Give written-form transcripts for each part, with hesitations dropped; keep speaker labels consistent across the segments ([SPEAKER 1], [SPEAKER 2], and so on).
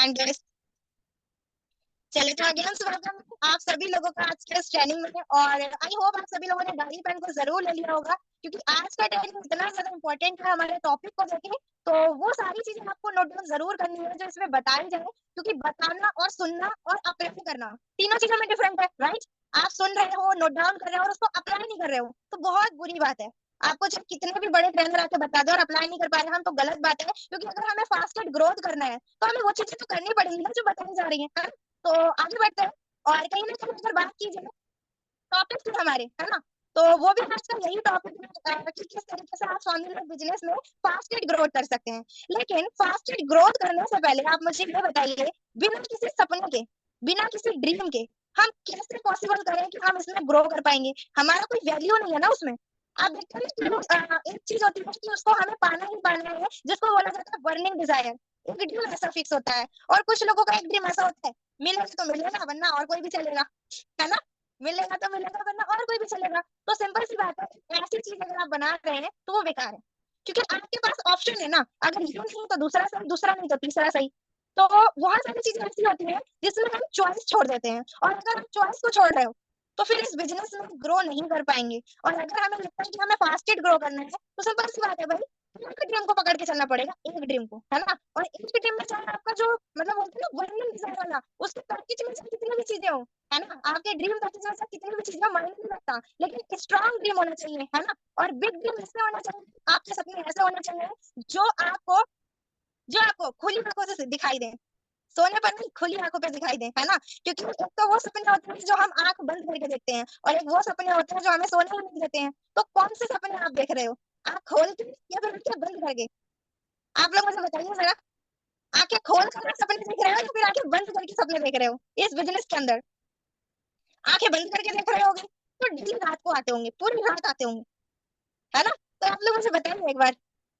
[SPEAKER 1] And चले तो again स्वागत आप सभी लोगों का आज के इस ट्रेनिंग में। और आई होप आप सभी लोगों ने डायरी पेन को जरूर ले लिया होगा, क्योंकि आज का ट्रेनिंग इतना ज्यादा इंपॉर्टेंट है हमारे टॉपिक को लेके। तो वो सारी चीजें आपको नोट डाउन जरूर करनी है जो इसमें बताई जाए, क्योंकि बताना और सुनना और अप्लाई करना तीनों चीजों में डिफरेंट है, राइट। आप सुन रहे हो, नोट डाउन कर रहे हो और उसको अप्लाई नहीं कर रहे हो तो बहुत बुरी बात है। आपको चाहे कितने भी बड़े ट्रेनर आके बता दो और अप्लाई नहीं कर पा रहे हम तो गलत बात है, क्योंकि अगर हमें फास्ट ग्रोथ करना है तो हमें वो चीजें तो करनी पड़ेगी ना जो बताई जा रही है। तो आगे बढ़ते हैं। और कहीं ना कहीं अगर बात की जाए टॉपिक थे हमारे, है ना, तो वो भी आज का यही टॉपिक है कि किस तरीके से आप स्वावलंबी बिजनेस में फास्टेड ग्रोथ कर सकते हैं। लेकिन फास्टेड ग्रोथ करने से पहले आप मुझे ये बताइए, बिना किसी सपने के, बिना किसी ड्रीम के हम कैसे पॉसिबल करें कि हम इसमें ग्रो कर पाएंगे। हमारा कोई वैल्यू नहीं है ना उसमें। आप देखते हैं कि एक चीज होती है कि उसको हमें पाना ही पाना है, जिसको बोला जाता है बर्निंग डिजायर। एक ड्रीम ऐसा फिक्स होता है, और कुछ लोगों का एक ड्रीम ऐसा होता है, मिलेगा तो मिलेगा वरना और कोई भी चलेगा, है ना। मिलेगा तो मिलेगा वरना और कोई भी चलेगा। तो सिंपल सी बात है, ऐसी चीज अगर आप बना रहे हैं तो वो बेकार है, क्योंकि आपके पास ऑप्शन है ना, अगर ये नहीं तो दूसरा सही, दूसरा नहीं तो तीसरा सही। तो बहुत सारी चीजें ऐसी होती है जिसमें हम चॉइस छोड़ देते हैं, और अगर आप चॉइस को छोड़ रहे हो तो फिर इस बिजनेस में ग्रो नहीं कर पाएंगे। और अगर हमें लगता है कि हमें फास्टेड ग्रो करना है तो सिंपल सी बात है भाई, एक ड्रीम को पकड़ के चलना पड़ेगा, एक ड्रीम को, है ना। और एक ड्रीम में चाहे आपका जो मतलब होता है ना वर्निंग डिजायर वाला, उसके पैकेज में से कितनी भी चीजें हो, है ना, आपके ड्रीम पैकेज में से कितनी भी चीजें मायने नहीं रखता, लेकिन स्ट्रॉन्ग ड्रीम होना चाहिए, है ना। और बिग ड्रीम ऐसे होना चाहिए, आपके सपने ऐसे होने चाहिए जो आपको जो आपको खुली आंखों से दिखाई दे, सोने पर नहीं खुली आंखों पे दिखाई दे, है ना। क्योंकि एक तो वो सपने होते हैं जो हम आंख बंद करके देखते हैं, और एक वो सपने होते हैं जो हमें सोने ही नहीं देते हैं। तो कौन से सपने आप देख रहे हो, आंख खोल के या फिर आंखें बंद करके? आप लोग मुझे बताइए जरा, आंखें खोल कर सपने देख रहे हो या फिर आंखें बंद करके सपने देख रहे हो इस बिजनेस के अंदर? आंखें बंद करके देख रहे होगे तो डेली रात को आते होंगे, पूरी रात आते होंगे, है ना। तो आप लोग मुझे बताइए एक बार,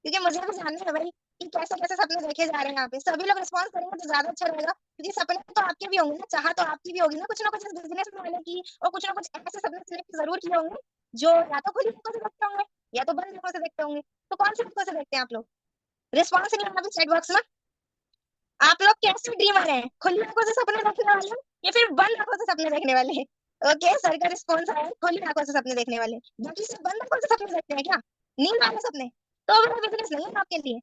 [SPEAKER 1] क्योंकि मुझे भी जानना है भाई कि कैसे कैसे सपने देखे जा रहे हैं यहाँ पे। सभी लोग रिस्पॉन्स करेंगे तो ज्यादा अच्छा रहेगा, क्योंकि सपने तो आपके भी होंगे ना, चाह तो आपकी भी होगी ना कुछ इस बिजनेस में आने की, और कुछ ना कुछ ऐसे सपने सिलेक्ट जरूर किए होंगे जो या तो खुली आंखों से देखते होंगे या तो बंद आंखों से देखते होंगे। तो कौन सी आंखों से देखते हैं आप लोग? रिस्पॉन्स नहीं आना चैट बॉक्स में। आप लोग कैसे ड्रीमर हैं, खुली आंखों से सपने देखने वाले हैं या फिर बंद आंखों से सपने देखने वाले हैं? ओके, सर का रिस्पॉन्स आया, खुली आंखों से सपने देखने वाले। बाकी सब बंद आंखों से सपने देखते हैं क्या, नींद वाले सपने? तो वो बिजनेस नहीं है आपके लिए।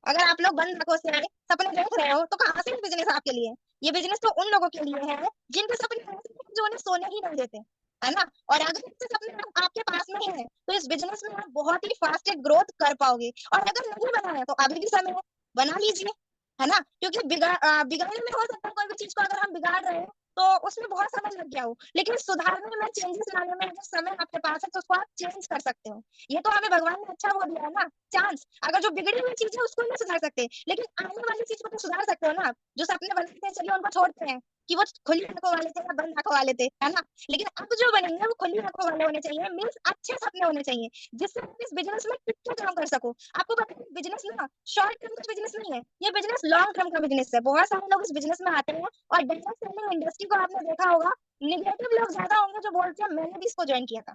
[SPEAKER 1] अगर आप लोग बंद आंखों से सपने देख रहे हो तो कहाँ से बिजनेस आपके लिए? ये बिजनेस तो उन लोगों के लिए है जिनके सपने ऐसे हैं जो उन्हें सोने ही नहीं देते, है ना। और अगर ऐसे सपने आपके पास में है तो इस बिजनेस में आप बहुत ही फास्ट ग्रोथ कर पाओगे। और अगर नहीं बना है तो अभी भी समय है, बना लीजिए, है ना। क्योंकि बिगाड़ने में हो सकता है कोई भी चीज को अगर हम बिगाड़ रहे हैं तो उसमें बहुत समय लग गया हो, लेकिन सुधारने में, चेंजेस लाने में अगर समय आपके पास है तो उसको आप चेंज कर सकते हो। ये तो हमें भगवान ने अच्छा वो दिया है ना, चांस। अगर जो बिगड़ी हुई चीज है उसको नहीं सुधार सकते, लेकिन आने वाली चीज को तो सुधार सकते हो ना आप। जो सपने बनाते हैं चलिए उनको छोड़ते हैं कि वो खुली आंखों वाले थे या बंद आंखों वाले थे, है ना। लेकिन अब जो बनेंगे वो खुली आंखों वाले होने चाहिए, मीन्स अच्छे सपने होने चाहिए, जिससे आप इस बिजनेस में टिक के काम कर सको। आपको पता है बिजनेस ना शॉर्ट टर्म का बिजनेस नहीं है, ये बिजनेस लॉन्ग टर्म का बिजनेस है। बहुत सारे लोग इस बिजनेस में आते हैं, और डायरेक्ट सेलिंग इंडस्ट्री को आपने देखा होगा, निगेटिव लोग ज्यादा होंगे जो बोलते हैं मैंने भी इसको ज्वाइन किया था,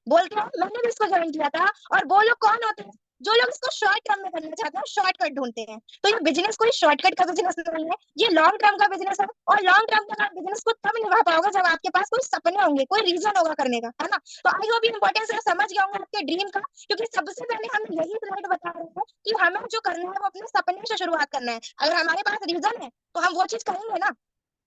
[SPEAKER 1] बोलते हैं मैंने भी इसको ज्वाइन किया था। और वो लोग कौन होते हैं? जो लोग इसको शॉर्ट टर्म में करना चाहते हैं, शॉर्टकट ढूंढते हैं। तो ये बिजनेस कोई शॉर्टकट का बिजनेस नहीं है, ये लॉन्ग टर्म का बिजनेस है। और लॉन्ग टर्म का बिजनेस को तब निभा पाओगे जब आपके पास कोई सपने होंगे, कोई रीजन होगा करने का, है ना। तो आई होप इंपॉर्टेंस समझ गया होंगे आपके ड्रीम का, क्योंकि सबसे पहले हम यही स्लाइड बता रहे हैं कि हमें जो करना है वो अपने सपने से शुरुआत करना है। अगर हमारे पास रीजन है तो हम वो चीज करेंगे ना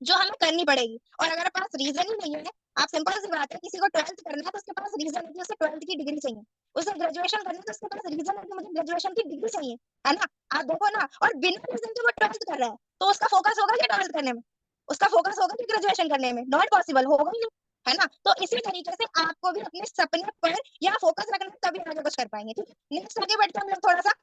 [SPEAKER 1] जो हमें करनी पड़ेगी। और अगर पास रीजन ही नहीं है, आप सिंपल सी बात है, किसी को 12th करना है तो उसके पास रीजन है कि उसे 12th की डिग्री चाहिए, उसे ग्रेजुएशन करना है तो उसके पास रीजन है कि मुझे ग्रेजुएशन की डिग्री चाहिए, है ना। आप देखो ना, और बिना रीजन के वो 12th कर रहा है तो उसका फोकस होगा क्या 12th करने में? उसका फोकस होगा कि ग्रेजुएशन करने में? नॉट पॉसिबल, होगा ही नहीं, है ना। तो इसी तरीके से आपको भी अपने सपने पर या फोकस रखना है, तभी आगे कुछ कर पाएंगे, ठीक है। नेक्स्ट आगे बढ़ते हैं हम लोग थोड़ा सा।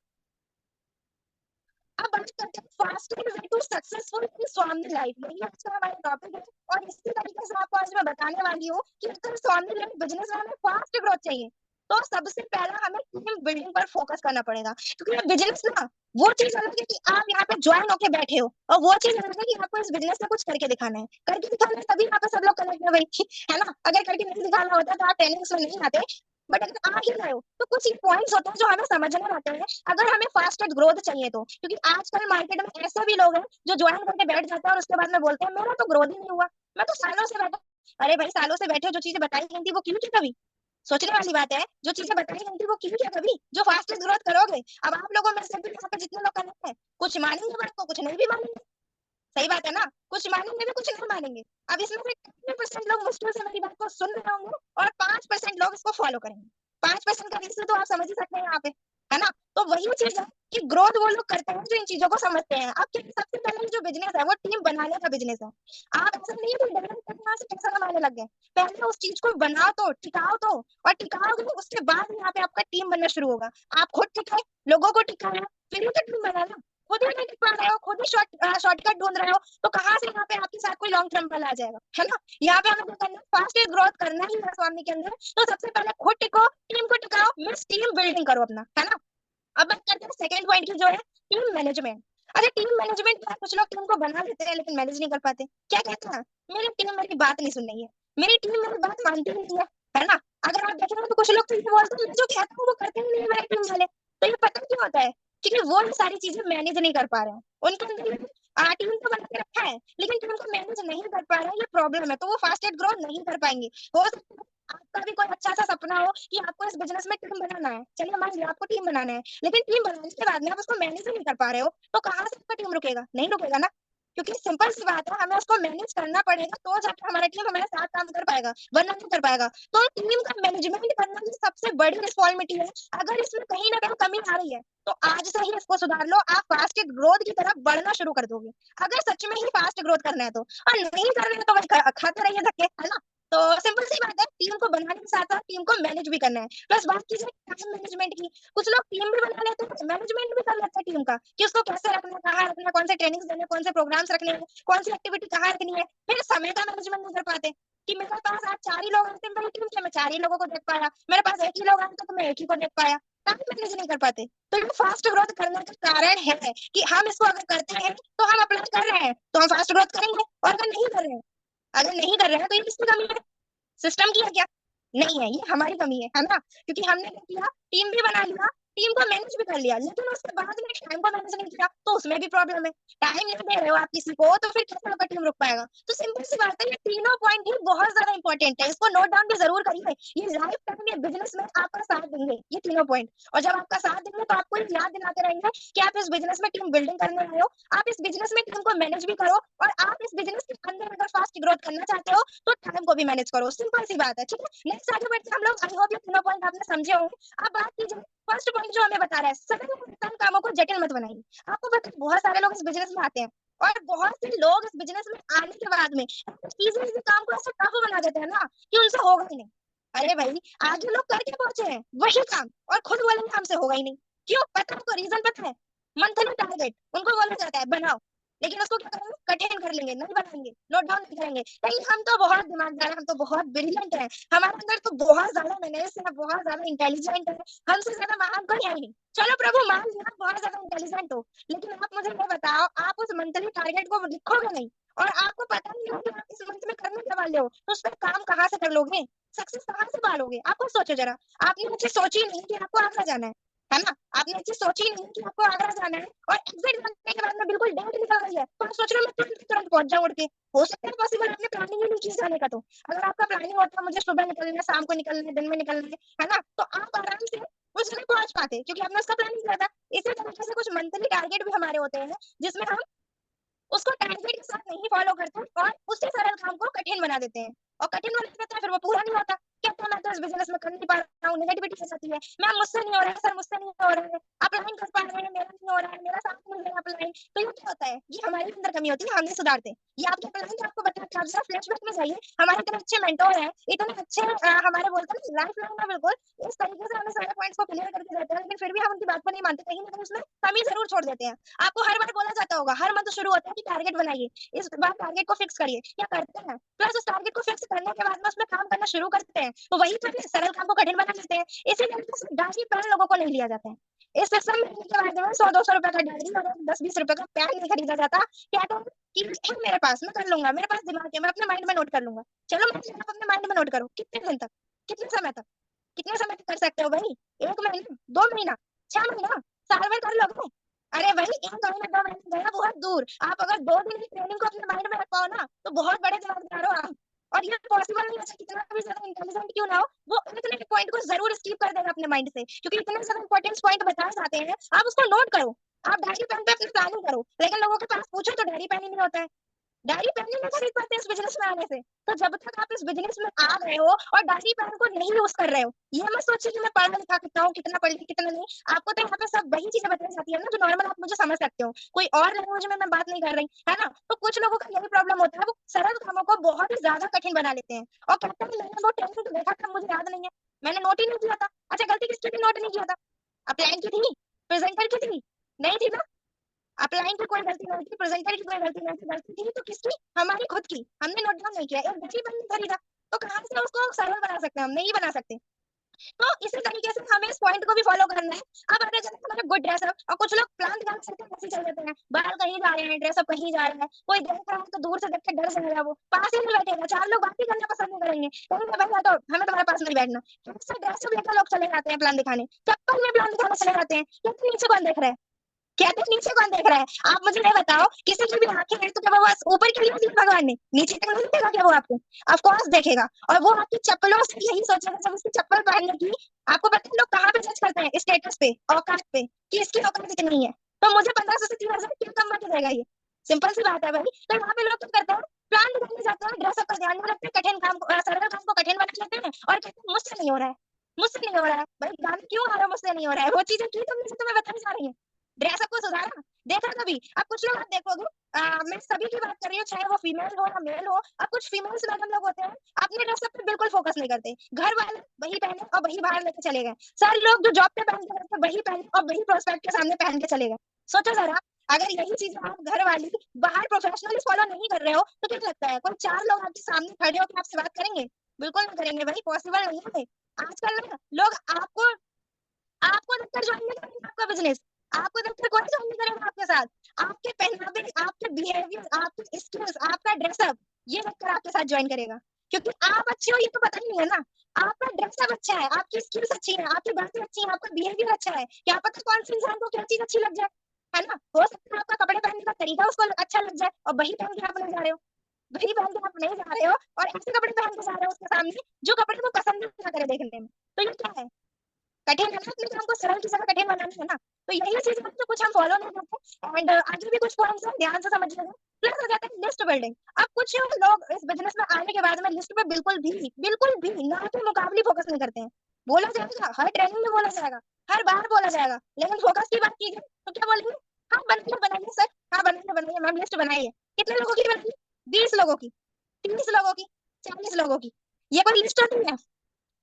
[SPEAKER 1] अब बात करते हैं fast way to successful in स्वामी लाइफ, यही आज का हमारा टॉपिक है। और इसी तरीके से आपको आज मैं बताने वाली हूँ कि अगर स्वामी लाइफ बिजनेस में हमें फास्ट ग्रोथ चाहिए तो सबसे पहला हमें टीम बिल्डिंग पर फोकस करना पड़ेगा, क्योंकि बिजनेस ना वो चीज अलग है कि आप यहाँ पे ज्वाइन होके बैठे हो, और वो चीज अलग है कि आपको इस बिजनेस में कुछ करके दिखाना है। करके दिखाना है तभी यहाँ पे सब लोग कनेक्ट है भाई, है ना। अगर करके नहीं दिखाना होता तो आप ट्रेनिंग्स में नहीं आते। बट अगर आ ही रहे हो तो कुछ पॉइंट्स होते हैं जो हमें समझने होते हैं अगर हमें फास्टेस्ट ग्रोथ चाहिए तो, क्योंकि आजकल मार्केट में ऐसे भी लोग हैं जो ज्वाइन करके बैठ जाते हैं और उसके बाद में बोलते हैं मेरा तो ग्रोथ ही नहीं हुआ, मैं तो सालों से बैठा। अरे भाई सालों से बैठे हो, जो चीजें बताई गई थी वो क्यों की कभी सोचने वाली बात है, जो चीजें बताई गई थी वो क्यों क्या कभी जो फास्टेस्ट ग्रोथ करोगे। अब आप लोगों में से भी यहाँ पे जितने लोग करते हैं कुछ मानेंगे बात को, कुछ नहीं भी मानेंगे। सही बात है ना, कुछ मानेंगे भी कुछ नहीं मानेंगे। अब इसमें से 10% लोग मुश्किल से मेरी बात को सुन रहे होंगे और 5% लोग इसको फॉलो करेंगे। 5% का रीजन तो आप समझ ही सकते हैं यहाँ पे, है ना। तो वही चीज है कि ग्रोथ वो लोग करते हैं जो इन चीजों को समझते हैं। अब क्या सबसे पहले जो बिजनेस है वो टीम बनाने का बिजनेस है। आप ऐसा नहीं है कि डेवलप करने से पैसा कमाने लग गए, पहले उस चीज को बनाओ तो टिकाओ तो, और टिकाओगे तो उसके बाद यहाँ पे आपका टीम बनना शुरू होगा। आप खुद टिकाए, लोगों को टिकाया, फिर ही तो टीम बनाना। खुद ही नहीं टिक पा रहे हो, खुद ही शॉर्टकट ढूंढ रहे हो, तो कहाँ से यहाँ पे आपके साथ कोई लॉन्ग टर्म वाला आ जाएगा, है ना। यहाँ पे हमें क्या करना है, फास्ट ग्रोथ करना ही है स्वामी के अंदर। तो सबसे पहले खुद टिको, टीम को टिकाओ, मिस टीम बिल्डिंग करो अपना, है ना। अब बात करते हैं सेकंड पॉइंट की जो है टीम मैनेजमेंट। अच्छा टीम मैनेजमेंट क्या है, कुछ लोग टीम को बना लेते हैं लेकिन मैनेज नहीं कर पाते। क्या कहते हैं, मेरी टीम मेरी बात नहीं सुन रही है, मेरी टीम मेरी बात मानती ही नहीं है ना। अगर आप देखेंगे तो कुछ लोग तो ये बोलते हैं मैं जो कहता हूँ वो करते ही नहीं है मेरे टीम वाले। तो ये पता क्यों होता है, क्योंकि वो ये सारी चीजें मैनेज नहीं कर पा रहे हैं। उनके अंदर टीम तो बना के रखा है लेकिन टीम को मैनेज नहीं कर पा रहे हैं, ये प्रॉब्लम है। तो वो फास्टेस्ट ग्रोथ नहीं कर पाएंगे। हो सकता है आपका भी कोई अच्छा सा सपना हो कि आपको इस बिजनेस में टीम बनाना है, चलिए मान लिया आपको टीम बनाना है, लेकिन टीम बनाने के बाद में आप उसको मैनेज नहीं कर पा रहे हो, तो कहाँ से आपका टीम रुकेगा, नहीं रुकेगा ना। क्योंकि सिंपल सी बात है, हमें उसको मैनेज करना पड़ेगा तो जाकर हमारा टीम हमारे साथ काम कर पाएगा, वरना नहीं कर पाएगा। तो टीम का मैनेजमेंट करना ही सबसे बड़ी रिस्पॉन्सिबिलिटी है। अगर इसमें कहीं ना कहीं कमी आ रही है तो आज से ही इसको सुधार लो, आप फास्ट ग्रोथ की तरफ बढ़ना शुरू कर दोगे। अगर सच में ही फास्ट ग्रोथ करना है तो, और नहीं कर रहे हैं तो वही खाते रहिए धक्के, है ना। तो सिंपल सी बात है, टीम को बनाने के साथ साथ टीम को मैनेज भी करना है। प्लस बात कीजिए टाइम मैनेजमेंट की, कुछ लोग टीम भी बना लेते हैं, मैनेजमेंट भी कर लेते हैं टीम का, कि उसको कैसे रखना है, कहाँ रखना है, कौन से ट्रेनिंग देने, कौन से प्रोग्राम्स रखने हैं, कौन सी एक्टिविटी कहाँ रखनी है। फिर समय का मैनेजमेंट नहीं कर पाते, कि मेरे पास आज 4 ही लोग आते हैं मेरी टीम के, मैं 4 ही लोगों को देख पाया, मेरे पास 1 ही लोग आते तो मैं 1 ही को देख पाया। टाइम मैनेज नहीं कर पाते। तो ये फास्ट ग्रोथ करने का कारण है कि हम इसको अगर करते हैं तो हम अप्लाई कर रहे हैं तो हम फास्ट ग्रोथ करेंगे, और अगर नहीं कर रहे हैं, अगर नहीं कर रहे हैं तो ये किसकी कमी है, सिस्टम की है क्या, नहीं है, ये हमारी कमी है ना। क्योंकि हमने क्या किया, टीम भी बना लिया, टीम को मैनेज भी कर लिया, लेकिन उसके बाद में टाइम को मैनेज नहीं किया, तो उसमें भी प्रॉब्लम है। टाइम नहीं दे रहे हो आप किसी को तो फिर कैसे आपका टीम रुक पाएगा। तो सिंपल सी बात है, ये तीनों पॉइंट ही बहुत ज्यादा इंपॉर्टेंट है, इसको नोट डाउन भी जरूर करिए। ये लाइफ टाइम ये बिजनेस में आपका साथ देंगे ये तीनों पॉइंट। और जब आपका साथ देंगे तो आपको ये याद दिलाते रहेंगे कि आप इस बिजनेस में टीम बिल्डिंग करने आए हो, आप इस बिजनेस में टीम को मैनेज भी करो, और आप इस बिजनेस के अंदर अगर फास्ट ग्रोथ करना चाहते हो तो टाइम को भी मैनेज करो। सिंपल सी बात है, ठीक है। नेक्स्ट आगे बढ़ते हैं हम लोग। आई होप ये तीनों पॉइंट आपने समझे होंगे। अब बात कीजिए फर्स्ट पॉइंट जो हमें बता रहा है, सरल और आसान कामों को जटिल मत बनाइए। आपको पता है बहुत सारे लोग इस बिजनेस में आते हैं और बहुत से लोग इस बिजनेस में आने के बाद में इजी इजी काम को ऐसा टफ बना देते हैं ना कि उनसे होगा ही नहीं। अरे भाई आगे लोग करके पहुंचे हैं वही काम, और खुद बोलेंगे हमसे होगा ही नहीं। क्यों, पता है उनको रीजन पता है, मंथली टारगेट उनको बोला जाता है बनाओ, लेकिन उसको क्या करेंगे, कठिन कर लेंगे, नहीं बनाएंगे, नोट डाउन नहीं करेंगे। नहीं हम तो बहुत दिमागदार है, हम तो बहुत ब्रिलियंट है, हमारे अंदर तो बहुत ज्यादा मैनेज है, बहुत ज्यादा इंटेलिजेंट है, हमसे ज्यादा महान कोई है ही नहीं। चलो प्रभु मान लिया आप बहुत ज्यादा इंटेलिजेंट हो, लेकिन आप मुझे ये बताओ, आप उस मंथली टारगेट को लिखोगे नहीं, और आपको पता नहीं है कि आप इस मंथ में करने के वाले हो, तो उस पर काम कहाँ से कर लोगे, सक्सेस कहाँ से पालोगे। आपको सोचो जरा, आपने मुझे सोची नहीं कि आपको आगरा जाना है ना, आपने ये चीज सोची नहीं कि आपको आगरा जाना है, और एग्जिट करने के बाद में बिल्कुल डेट निकल रही है, तो आप सोच रहे हो मैं तुरंत पहुंच जाऊं उड़ के। हो सकता है पॉसिबल, आपने प्लानिंग ही नहीं की जाने का। तो अगर आपका प्लानिंग होता मुझे सुबह निकलना है, शाम को निकलना है, दिन में निकलना है ना, तो आप आराम से उस दिन पहुंच पाते, क्योंकि आपने उसका प्लानिंग किया था। इसी तरीके से कुछ मंथली टारगेट भी हमारे होते हैं जिसमें हम उसको टारगेट के साथ नहीं फॉलो करते और उसी सरल काम को कठिन बना देते हैं, और कठिन बना देते हैं फिर वो पूरा नहीं होता। कहते हैं मैं तो इस बिजनेस में कर नहीं पा रहा हूँ, नेगेटिविटी हो जाती है, मैम मुझसे नहीं हो रहा है, सर मुझसे नहीं हो रहा है, आप लाइन कर पा रहे हैं, मेरा नहीं हो रहा है, मेरा साथ नहीं दे रहा आप लाइन। तो ये क्या होता है, ये हमारे अंदर कमी होती है, हम नहीं सुधारते। ये आपके प्लान आपको बताते हैं, आप जरा फ्लैशबैक में जाइए, हमारे इतने अच्छे मेंटोर हैं, इतने अच्छे हमारे बोलते हैं लाइफ लाइन में बिल्कुल इस तरीके से हमें सारे पॉइंट्स को क्लियर करके देते हैं, लेकिन फिर भी हम उनकी बात को नहीं मानते, कहीं ना कहीं उसमें कमी जरूर छोड़ देते हैं। आपको हर बार बोला जाता होगा, हर मंथ शुरू होता है कि टारगेट बनाइए, इस बार टारगेट को फिक्स करिए, क्या करते हैं, प्लस उस टारगेट को फिक्स करने के बाद में उसमें काम करना शुरू करते हैं, तो वही तो है, सरल काम को कठिन बना देते हैं। इसी तरीके से डायरी पेन लोगों को नहीं लिया जाता है। इस सिस्टम में के बाद में 100-200 रुपए का डायरी और 10-20 रुपए का पेन नहीं खरीदा जाता। क्या तो कि है मेरे पास, मैं कर लूंगा, मेरे पास दिमाग है, मैं अपने माइंड में नोट कर लूंगा। चलो मैं आप अपने माइंड में नोट करो, कितने दिन तक, कितने समय तक, कितने समय तक कर सकते हो भाई? 1 महीना, 2 महीना, 6 महीना, साल भर कर लोगे? अरे भाई 1 महीना 2 महीना गया बहुत दूर। आप अगर 2 दिन की ट्रेनिंग को अपने माइंड में रख पाओ ना, तो बहुत बड़े चमत्कार हो आप। और ये पॉसिबल नहीं है, चाहे कितना भी ज्यादा इंटेलिजेंट क्यों ना हो, वो इतने पॉइंट को जरूर स्किप कर देगा अपने माइंड से, क्योंकि इतने ज्यादा इंपॉर्टेंट पॉइंट बताए जाते हैं, आप उसको नोट करो। आप डायरी पेन पे अपनी प्लानिंग करो, लेकिन लोगों के पास पूछो तो डायरी पेन ही नहीं होता है। डायरी पेन ही नहीं खरीद पाते इस बिजनेस में आने से। तो जब तक आप इस बिजनेस में आ गए हो और डायरी पेन को नहीं यूज कर रहे हो, ये मत सोचिए कि मैं पढ़ा लिखा कितना हूँ, कितना पढ़ लिखी कितना नहीं। आपको तो यहाँ पे सब वही चीजें बताई जाती है ना जो नॉर्मल आप मुझे समझ सकते हो। कोई और लैंग्वेज में मैं बात नहीं कर रही, है ना? तो कुछ लोगों का यही प्रॉब्लम होता है, वो सरल कामों को बहुत ही ज्यादा कठिन बना लेते हैं और कहते हैं मैंने वो ट्रेनिंग तो देखा था, मुझे याद नहीं है, मैंने नोट ही नहीं किया था। अच्छा, गलती किसकी थी नोट नहीं किया था? अप्लाइन की थी? प्रेजेंटर की थी? नहीं थी ना। अप्लाइंग की कोई गलती नहीं थी, प्रेजेंटर की कोई गलती नहीं थी, गलती थी तो किसकी? हमारी खुद की। हमने नोट डाउन नहीं किया, एक गलती बंद खरीदा। तो कहाँ से उसको सरल बना सकते हैं? हम नहीं बना सकते। तो इसी तरीके से हमें इस पॉइंट को भी फॉलो करना है। अब आगे चलते हमारे गुड ड्रेसअप, और कुछ लोग प्लान ध्यान से ऐसे चल देते हैं, बाहर कहीं जा रहे हैं, ड्रेसअप कहीं जा रहा है, कोई देख रहा है तो दूर से देख के डर जाएगा, वो पास ही नहीं बैठेगा, 4 लोग बात ही करना पसंद नहीं करेंगे, कहेंगे भाई तो हमें तुम्हारे पास नहीं बैठना। ऐसे ड्रेसअप लेकर लोग चले जाते हैं प्लान दिखाने, चप्पल में प्लान दिखाने चले जाते हैं, क्योंकि नीचे कौन देख रहा है? कहते हैं नीचे कौन देख रहा है? आप मुझे ये बताओ, किसी की भी आंखें हैं तो क्या वो बस ऊपर के लिए दी भगवान ने, नीचे तक नहीं देखेगा क्या वो आपको? ऑफ कोर्स देखेगा। और वो आपकी चप्पलों से यही सोचेगा, जब उसकी चप्पल पहनने की, आपको पता है लोग कहाँ पे जज करते हैं? स्टेटस पे, औकात पे, कि इसकी औकात इतनी है, तो मुझे 1500 से 3000 क्यों कम बात रहेगा? ये सिंपल सी बात है भाई। तो यहाँ पे लोग क्या करते हैं? प्लान बनाने जाते हैं, ड्रेसअप का ध्यान नहीं रखते, कठिन काम को सरल काम को कठिन बना लेते हैं और कहते हैं मुझसे नहीं हो रहा है, मुझसे नहीं हो रहा है। भाई गाने क्यों आ रहा है मुझसे नहीं हो रहा है? वो चीजें की तुमने जो तुम्हें बताई जा रही है, ड्रेसअप को सुधारा, देखा कभी? अब कुछ लोग आप देखोगे, मैं सभी की बात कर रही हूँ, चाहे वो फीमेल हो या मेल हो। अब कुछ फीमेल्स मैडम लोग होते हैं, अपने ड्रेसअप पे बिल्कुल फोकस नहीं करते, घर वाले वही पहने और वही बाहर लेके चले गए। सारे लोग जो जॉब पे पहन के गए थे वही पहने और वही प्रोस्पेक्ट के सामने पहन के चले गए। सोचो जरा, अगर यही चीज आप घर वाली बाहर प्रोफेशनली फॉलो नहीं कर रहे हो, तो क्या लगता है कोई 4 लोग आपके सामने खड़े होकर आपसे बात करेंगे? बिल्कुल नहीं करेंगे भाई, पॉसिबल नहीं है। आजकल ना लोग आपको आपको देखकर ज्वाइन नहीं करेंगे आपका बिजनेस, आपको देखकर कोई ज्वाइन नहीं करेगा आपके साथ। आपके पहनावे, आपके बिहेवियर, आपके स्किल्स, आपका ड्रेसअप, ये देखकर आपके साथ ज्वाइन करेगा। क्योंकि आप अच्छे हो ये तो पता ही नहीं है ना। आपका ड्रेसअप अच्छा है, आपकी स्किल्स अच्छी है, आपकी बातें अच्छी हैं, आपका बिहेवियर अच्छा है, क्या पता कौन सी इंसान को क्या चीज अच्छी लग जाए, है ना? हो सकता है आपका कपड़े पहनने का तरीका उसको अच्छा लग जाए और वही पहन के आप नहीं जा रहे हो, वही पहन के आप नहीं जा रहे हो और ऐसे कपड़े पहन के जा रहे हो उसके सामने जो कपड़े वो पसंद ना करे देखने में। तो ये क्या है? कठिन है ना, अपने काम को सरल की जगह कठिन बनाना है ना। तो यही चीज है जो कुछ हम फॉलो नहीं करते। एंड आगे भी कुछ पॉइंट्स हैं, ध्यान से समझिएगा। प्लस हो जाता है लिस्ट बिल्डिंग। अब कुछ लोग इस बिजनेस में आने के बाद में लिस्ट पे बिल्कुल भी ना के मुकाबले फोकस नहीं करते हैं। बोला जाएगा हर ट्रेनिंग में, बोला जाएगा हर बार बोला जाएगा, लेकिन फोकस की बात की जाए तो क्या बोलेंगे? हाँ बनाइए बनाइए सर, हाँ बनाइए बनाइए मैम, लिस्ट बनाइए। कितने लोगों की बनाइए? 20 लोगों की, 30 लोगों की, 40 लोगों की? ये कोई लिस्ट होती है?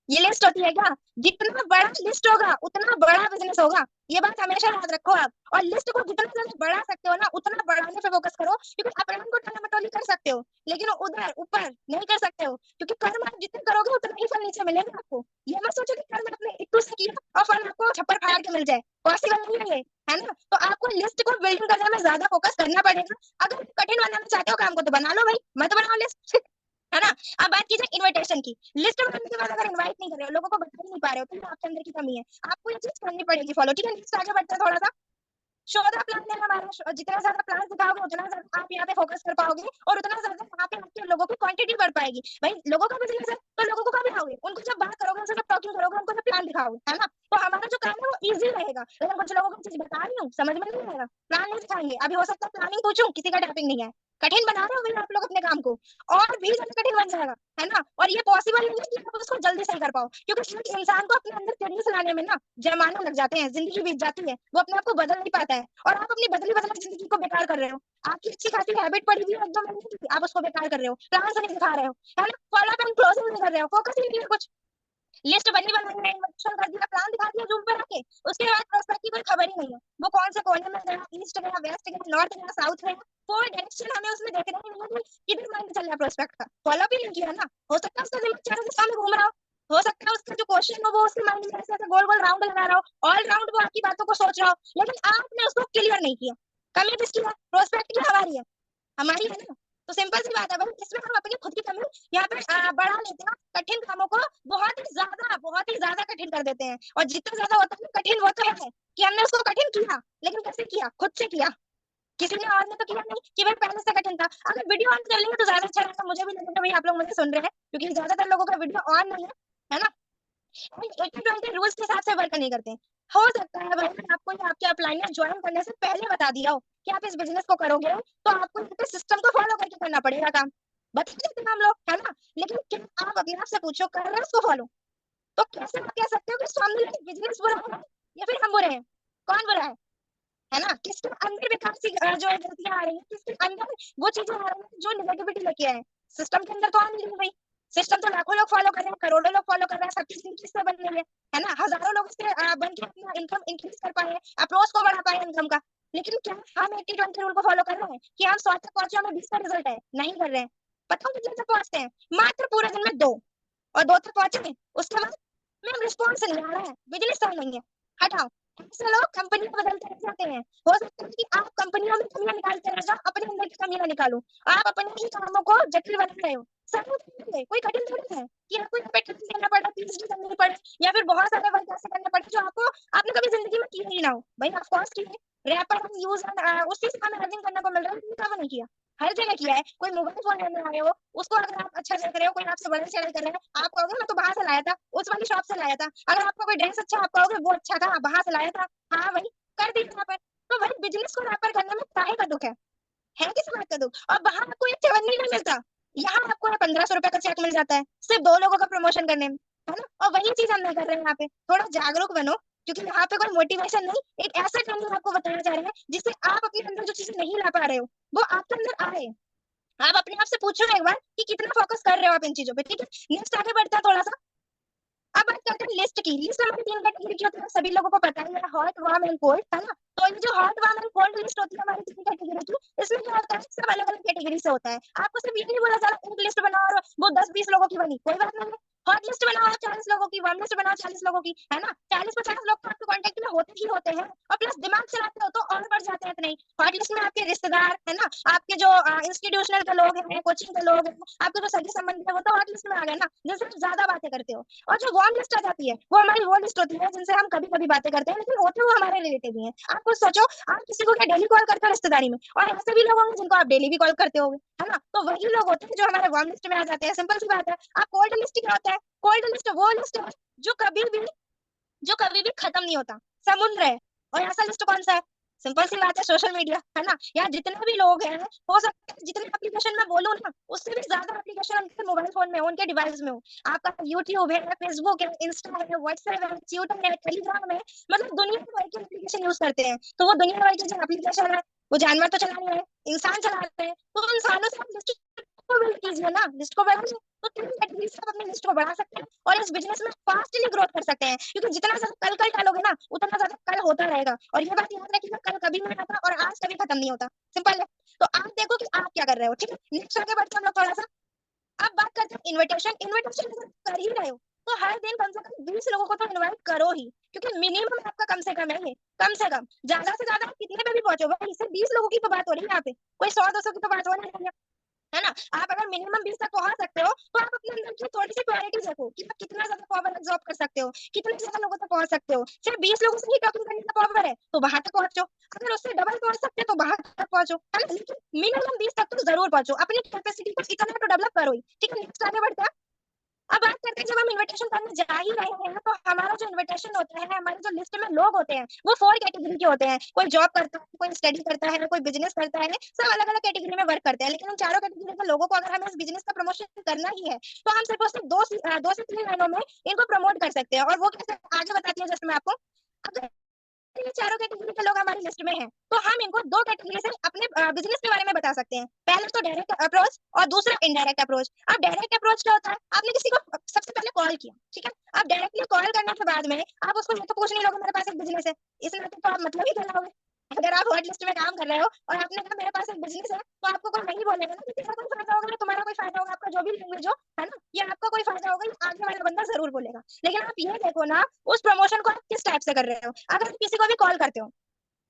[SPEAKER 1] ये लिस्ट होती है क्या? जितना बड़ा लिस्ट होगा उतना बड़ा बिजनेस होगा, ये बात हमेशा याद रखो आप। और लिस्ट को जितना ज्यादा बढ़ा सकते हो ना, उतना बढ़ाने पे फोकस करो, क्योंकि अपने को टाला कर सकते हो, लेकिन उधर ऊपर नहीं कर सकते हो, क्योंकि कर्म आप जितना करोगे उतना ही फल नीचे मिलेगा आपको। ये मत सोचो कि कर्म अपने इट्टू से किया और फल आपको छप्पर फाड़ के मिल जाए, पॉसिबल नहीं है ये, है ना? तो आपको लिस्ट को बिल्डिंग करने में ज्यादा फोकस करना पड़ेगा। अगर कठिन बनाना चाहते हो काम को तो बना लो भाई, मत बनाओ लिस्ट, है ना? अब बात कीजिए इनविटेशन की। लिस्ट बनाने के बाद अगर इनवाइट नहीं कर रहे हो, लोगों को बता ही नहीं पा रहे हो, तो ये आपके अंदर की कमी है। आपको ये चीज करनी पड़ेगी फॉलो, ठीक है? लिस्ट आगे बढ़ते हैं थोड़ा सा। शोधा प्लान है हमारा, जितना ज्यादा प्लान दिखाओगे उतना ज्यादा आप यहाँ पे फोकस कर पाओगे और उतना ज्यादा वहाँ पे आपके लोगों की क्वांटिटी बढ़ पाएगी। भाई लोगों का बिजनेस है तो लोगों को कब दिखाओगे? उनको जब बात करोगे, उनसे जब टॉकिंग करोगे, उनको जब प्लान दिखाओगे, है ना? तो हमारा जो काम है वो इजी रहेगा। लेकिन कुछ लोगों को चीज बता रही हूँ, समझ में नहीं आएगा, प्लान नहीं दिखाएंगे। अभी हो सकता है प्लानिंग पूछूं, किसी का टाइपिंग नहीं है, कठिन बना रहे हो भाई आप लोग अपने काम को, और भी ज्यादा कठिन बन जाएगा, है ना? और ये पॉसिबल नहीं है कि आप उसको जल्दी सही कर पाओ, क्योंकि एक इंसान को अपने अंदर चेंजेस लाने में ना जमाने लग जाते हैं, जिंदगी बीत जाती है, वो अपने आप को बदल नहीं पाता है। और आप अपनी बदली बदली जिंदगी को बेकार कर रहे हो। आपकी अच्छी खासी हैबिट पड़ी हुई है 1-2 महीने की, आप उसको बेकार कर रहे हो, प्लान से नहीं दिखा रहे हो, है ना? फॉलो अप एंड क्लोजिंग नहीं कर रहे हो, फोकस ही नहीं है कुछ। लिस्ट बनी बनाई है, इन्वेस्टमेंट कर दिया, प्लान दिखा दिया जूम पे रखे, उसके बाद प्रोस्पेक्ट की कोई खबर ही नहीं है। वो कौन से कोने में गया, ईस्ट गया, वेस्ट गया, नॉर्थ गया, साउथ गया, कोई डायरेक्शन हमें उसमें देखने ही नहीं है कि किधर माइंड चल रहा है प्रोस्पेक्ट का। फॉलो भी नहीं किया ना, हो सकता है उसका दिमाग चारों दिशा में घूम रहा हो सकता है उसका जो क्वेश्चन हो वो उसके माइंड में ऐसे ऐसे गोल गोल राउंड लगा रहा हो, ऑल राउंड वो आपकी बातों को सोच रहा हो, लेकिन आपने उसको क्लियर नहीं किया। कमी किसकी है? प्रोस्पेक्ट की, हमारी है, हमारी है ना? तो सिंपल सी बात है भाई, इसमें हम अपनी खुद की कमी यहाँ पे बढ़ा लेते हैं, कठिन कामों को बहुत ही ज्यादा कठिन कर देते हैं। और जितना ज्यादा होता है कठिन, वो तो है कि हमने उसको कठिन किया, लेकिन कैसे किया, खुद से किया, किसी ने और ने तो किया नहीं कि भाई पहले से कठिन था। अगर वीडियो ऑन कर लेंगे तो ज्यादा अच्छा रहेगा, मुझे भी लगेगा भाई आप लोग मुझे सुन रहे हैं, क्योंकि ज्यादातर लोगों का वीडियो ऑन नहीं है ना। 80-20 रूल्स के हिसाब से वर्क नहीं करते। हो सकता है भाई आपको ये आपके अपलाइन ज्वाइन करने से पहले बता दिया हो कि आप इस बिजनेस को करोगे तो आपको यहाँ सिस्टम को फॉलो करके करना पड़ेगा काम, बता देते हैं हम लोग, है ना। लेकिन क्या आप अपने आप से पूछो कर रहे हैं उसको फॉलो? तो कैसे आप कह सकते हो कि सामने वाला बिजनेस बुरा है या फिर हम बुरे हैं? कौन बुरा है ना। किसके अंदर बेकार सी जो है गलतियां आ रही है, किसके अंदर वो चीजें आ रही है जो निगेटिविटी लेके आए। सिस्टम के अंदर तो आ नहीं रही भाई, सिस्टम तो लाखों लोग फॉलो कर रहे हैं, करोड़ों लोग फॉलो कर रहे हैं, सबकी जिंदगी से बन रही है ना। हजारों लोग इससे बन के अपना इनकम इंक्रीज कर पाए हैं, अप्रोच को बढ़ा पाए हैं इनकम का। लेकिन क्या हम 80-20 रूल को फॉलो कर रहे हैं कि हम 100 तक पहुंचे हमें 20 का रिजल्ट है? नहीं कर रहे हैं। पता है कितने तक पहुंचते हैं? मात्र पूरे दिन में 2, और 2 तक पहुंचे उसके बाद मैम रिस्पॉन्स नहीं आ रहा है, बिजनेस सही नहीं है, हटाओ। ऐसे लोग कंपनी बदलते रह जाते हैं। हो सकता है कि आप कंपनियों में कमियां निकालते रह जाओ, अपने अंदर की कमियां निकालो। आप अपने ही कामों को जटिल बना रहे हो। सब कोई कठिन थोड़ी है कि आपको यहाँ पे ट्रेनिंग देना पड़े, पीएचडी करनी पड़े, या फिर बहुत सारे वर्क ऐसे करने पड़े जो आपको आपने कभी जिंदगी में किया ही ना हो। भाई ऑफ कोर्स की रैपर हम यूज उसी से हमें अर्निंग करने को मिल रहा है, लेकिन कब नहीं किया? हर जगह किया है। कोई मोबाइल फोन लेने आए हो, उसको अगर आप अच्छा देख रहे हो, कोई आपसे बड़ा चढ़ाई कर रहा है, आप कहोगे मैं तो बाहर से लाया था, उस वाली शॉप से लाया था। अगर आपको कोई ड्रेस अच्छा, आप कहोगे वो अच्छा था, बाहर से लाया था। हाँ भाई, कर दी यहाँ पर। तो भाई बिजनेस को रैपर करने में काहे का दुख है किस बात का दुख? और बाहर आपको एक चवन्नी नहीं मिलता, यहाँ आपको 1500 रुपए का चेक मिल जाता है सिर्फ 2 लोगों का प्रमोशन करने में, है ना। और वही चीज हम नहीं कर रहे हैं यहाँ पे। थोड़ा जागरूक बनो, क्योंकि यहाँ पे कोई मोटिवेशन नहीं, एक ऐसा ट्रेनिंग आपको बताया जा रहा है जिससे आप अपने अंदर जो चीजें नहीं ला पा रहे हो वो आपके अंदर आए। आप अपने आप से पूछो एक बार कि कितना फोकस कर रहे हो आप इन चीजों पे, ठीक है। नेक्स्ट आगे बढ़ता है थोड़ा सा। अब बात करते हैं लिस्ट की। लिस्ट हमारी 3 कैटेगरी की होती है, सभी लोगों को पता है, हॉट, वार्म एंड कोल्ड, है ना। तो ये जो hot, warm and cold list होती है हमारी 3 कैटेगरी की, इसमें क्या होता है, सब अलग अलग कैटेगरी से होता है। आपको सिर्फ ये नहीं बोला जा रहा एक लिस्ट बनाओ और वो 10-20 लोगों की बनी, कोई बात नहीं है। हॉट लिस्ट बनाओ 40 लोगों की, वार्म लिस्ट बनाओ 40 लोगों की, है ना। 40-50 लोग तो आपके कॉन्टेक्ट में होते ही होते हैं, और प्लस दिमाग चलाते हो तो और बढ़ जाते हैं। इतने ही हॉट लिस्ट में आपके रिश्तेदार, है ना, आपके जो इंस्टीट्यूशनल के लोग हैं, कोचिंग के लोग हैं, आपके जो सगे संबंधी है, वो तो हॉट लिस्ट में आ गए ना, जिनसे आप ज्यादा बातें करते हो। और जो वार्म लिस्ट आ जाती है वो हमारी वो लिस्ट होती है जिनसे हम कभी कभी बातें करते हैं, लेकिन होते वो हमारे रिलेटिव ही हैं। आप खुद सोचो, आप किसी को क्या डेली कॉल करते हो रिश्तेदारी में? और ऐसे भी लोग होंगे जिनको आप डेली भी कॉल करते होगे, है ना। तो वही लोग होते हैं जो हमारे वार्म लिस्ट में आ जाते हैं, सिंपल सी बात है। आप कोल्ड लिस्ट क्या होता है? कोल्ड लिस्ट वो लिस्ट है जो कभी भी खत्म नहीं होता, समुद्र है। और ऐसा लिस्ट कौन सा है? सिंपल सी बात है, सोशल मीडिया, है ना। यहाँ जितने भी लोग हैं, हो सकता है जितने एप्लीकेशन में बोलूँ ना, उससे भी ज्यादा एप्लीकेशन उनके मोबाइल फोन में हो, उनके डिवाइस में हो। आपका यूट्यूब है, फेसबुक है, इंस्टा है, व्हाट्सएप है, ट्विटर है, टेलीग्राम है, मतलब दुनिया भर के एप्लीकेशन यूज करते हैं। तो वो दुनिया भर के जो एप्लीकेशन है वो जानवर तो चला नहीं रहे, इंसान चला रहे हैं। तो इंसानों से आप लिस्ट को बिल्ड कीजिए ना, लिस्ट को बढ़ाइए, तो 3 कैटेगरी से आप अपनी लिस्ट को बढ़ा सकते हैं और इस बिजनेस में फास्टली ग्रोथ कर सकते हैं। क्योंकि जितना ज्यादा कल कल डालोगे ना, उतना ज्यादा कल होता रहेगा। और ये बात याद रखिएगा, कल कभी नहीं आता और आज कभी खत्म नहीं होता, सिंपल है। तो आप देखो कि आप क्या कर रहे हो, ठीक है। नेक्स्ट आगे बढ़ते हैं हम लोग थोड़ा सा। अब बात करते हैं इनविटेशन। इनविटेशन अगर कर ही रहे हो तो हर दिन कम से कम 20 लोगों को तो इनवाइट करो ही, क्योंकि मिनिमम आपका कम से कम है ये, कम से कम। ज्यादा से ज्यादा आप कितने पे भी पहुंचो भाई, सिर्फ 20 लोगों की तो बात हो रही है यहाँ पे, कोई 100-200 की तो बात हो नहीं है, है ना। आप अगर मिनिमम 20 तक पहुंच सकते हो तो आप अपने अंदर की थोड़ी सी प्रायोरिटी देखो कि आप कितना ज्यादा पावर एब्जॉर्ब कर सकते हो, कितने ज्यादा लोगों तक पहुंच सकते हो। सिर्फ 20 लोगों से ही टॉकिंग करने का पावर है तो वहां तक पहुंचो, अगर उससे डबल पहुंच सकते हो तो वहां तक पहुंचो, है ना। लेकिन मिनिमम 20 तक तो जरूर पहुंचो, अपनी कैपेसिटी को इतना तो डेवलप करो ही, ठीक है। नेक्स्ट आगे बढ़ते हैं। अब बात करते हैं, जब हम इन्विटेशन करने जा ही रहे हैं तो हमारा जो इन्विटेशन होता है, हमारे जो लिस्ट में लोग होते हैं वो 4 कैटेगरी के होते हैं। कोई जॉब करता है, कोई स्टडी करता है, कोई बिजनेस करता है, सब अलग अलग कैटेगरी में वर्क करते हैं। लेकिन उन चारों कैटेगरी के लोगों को अगर हमें इस बिजनेस का प्रमोशन करना ही है तो हम सिर्फ और सिर्फ 2 से 3 महीनों में इनको प्रमोट कर सकते हैं। और वो कैसे, आगे बताती है जैसे मैं आपको। अगर ये चारों कैटेगरी के लोग हमारी लिस्ट में हैं तो हम इनको 2 कैटेगरी से अपने बिजनेस के बारे में बता सकते हैं। पहला तो डायरेक्ट अप्रोच और दूसरा इनडायरेक्ट अप्रोच। अब डायरेक्ट अप्रोच क्या होता है? आपने किसी को सबसे पहले कॉल किया, ठीक है। अब डायरेक्टली कॉल करने के बाद में आप उसको ये तो पूछ नहीं लोगे मेरे पास एक बिजनेस है, इस नाते तो आप मतलब ही कर रहोगे। अगर आप हॉट लिस्ट में काम कर रहे हो और आपने कहा मेरे पास एक बिजनेस है, तो आपको कोई नहीं बोलेगा ना कि तेरा कोई फायदा होगा, तुम्हारा कोई फायदा होगा, आपका जो भी लैंग्वेज हो, है ना, ये आपका कोई फायदा होगा, ये आगे वाला बंदा जरूर बोलेगा। लेकिन आप ये देखो ना, उस प्रमोशन को आप किस टाइप से कर रहे हो। अगर आप किसी को भी कॉल करते हो,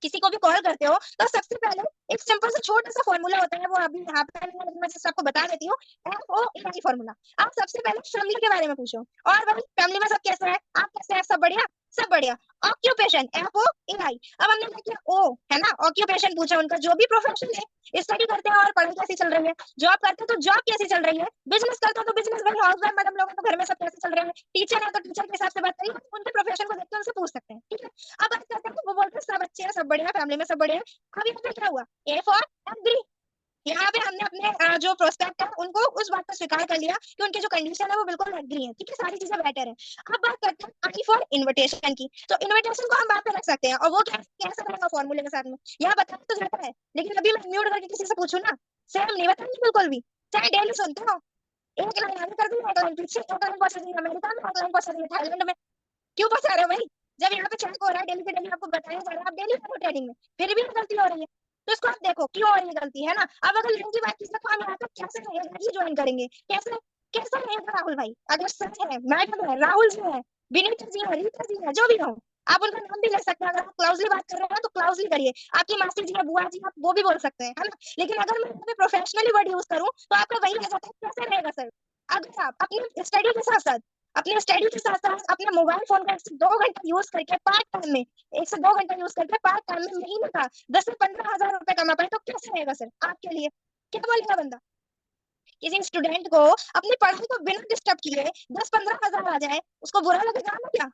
[SPEAKER 1] किसी को भी कॉल करते हो तो सबसे पहले एक सिंपल सा छोटा सा फॉर्मूला होता है, वो अभी यहाँ पे नहीं है, लेकिन मैं जस्ट आपको बता देती हूँ। FOAI formula. आप सबसे पहले फैमिली के बारे में पूछो, और भाई फैमिली में सब कैसे है, आप कैसे हैं, सब बढ़िया, सब बढ़िया। Occupation, FOAI। अब हमने क्या किया, ओ है ना, ऑक्यूपेशन पूछा उनका, जो भी प्रोफेशन है, स्टडी करते हैं और पढ़ाई कैसी चल रही है, जॉब करते हैं तो जॉब कैसी चल रही है, बिजनेस करते हो तो बिजनेस, भाई हाउस वाइफ मैडम लोग हैं तो घर में सब कैसे चल रहे हैं, टीचर है तो टीचर के हिसाब से बात करिए, उनके प्रोफेशन को देख के उनसे पूछ सकते हैं, ठीक है। अब बात करते हैं तो वो बोलते हैं सब अच्छे हैं, सब बढ़िया, फैमिली में सब बढ़िया है। अब यहाँ पे क्या हुआ, ए फॉर एग्री। यहाँ पे हमने अपने जो प्रोस्पेक्ट है उनको उस बात को स्वीकार कर लिया कि उनकी जो कंडीशन है वो बिल्कुल एग्री है, ठीक है, सारी चीजें बेटर है। अब बात करते हैं आई फॉर इन्विटेशन की। तो इन्विटेशन को हम बात पे रख सकते हैं, और वो कैसे रहेगा फॉर्मूले के साथ में, यहाँ बताना तो जाता है, लेकिन अभी मैं म्यूट करके किसी से पूछूं ना, सेम नहीं बताएंगे बिल्कुल भी, चाहे डेली सुनते हो, एक लाइन आगे कर दी, एक लाइन पीछे, एक लाइन पहुंचा दी अमेरिका में, एक लाइन पहुंचा दी थाईलैंड में। क्यों पहुंचा रहे हो भाई, जब यहाँ पे चेक हो रहा है डेली के डेली, आपको बताया जा रहा है, आप डेली करो ट्रेडिंग में, फिर भी गलती हो रही है, तो इसको आप देखो क्यों हो रही है गलती, है ना। अब अगर लिंक की बात की तो हम यहाँ पे कैसे रहेगा ही ज्वाइन करेंगे, कैसे कैसे रहेगा राहुल भाई, अगर सच है, मैडम है, राहुल जी है, विनीता जी है, रीता जी है, जो भी हो, आप उनका नाम भी ले सकते हैं, अगर आप क्लाउजली बात कर रहे हो तो क्लाउजली करिए, आपकी मासी जी है, बुआ जी, आप वो भी बोल सकते हैं, है ना। लेकिन अगर मैं यहाँ पे प्रोफेशनली वर्ड यूज करूँ तो आपका वही रह जाता है, कैसे रहेगा सर। अगर आप अपनी स्टडी के साथ साथ, अपने स्टडी के साथ साथ अपने मोबाइल फोन का 1 से 2 घंटा यूज करके पार्ट टाइम में, 1 से 2 घंटा यूज करके पार्ट टाइम में महीने का 10 से 15 हजार रुपए कमा पाए, तो कैसे रहेगा सर आपके लिए, क्या बोलेगा बंदा। किसी स्टूडेंट को अपनी पढ़ाई को बिना डिस्टर्ब किए 10-15 हजार आ जाए, उसको बुरा लगेगा ना, क्या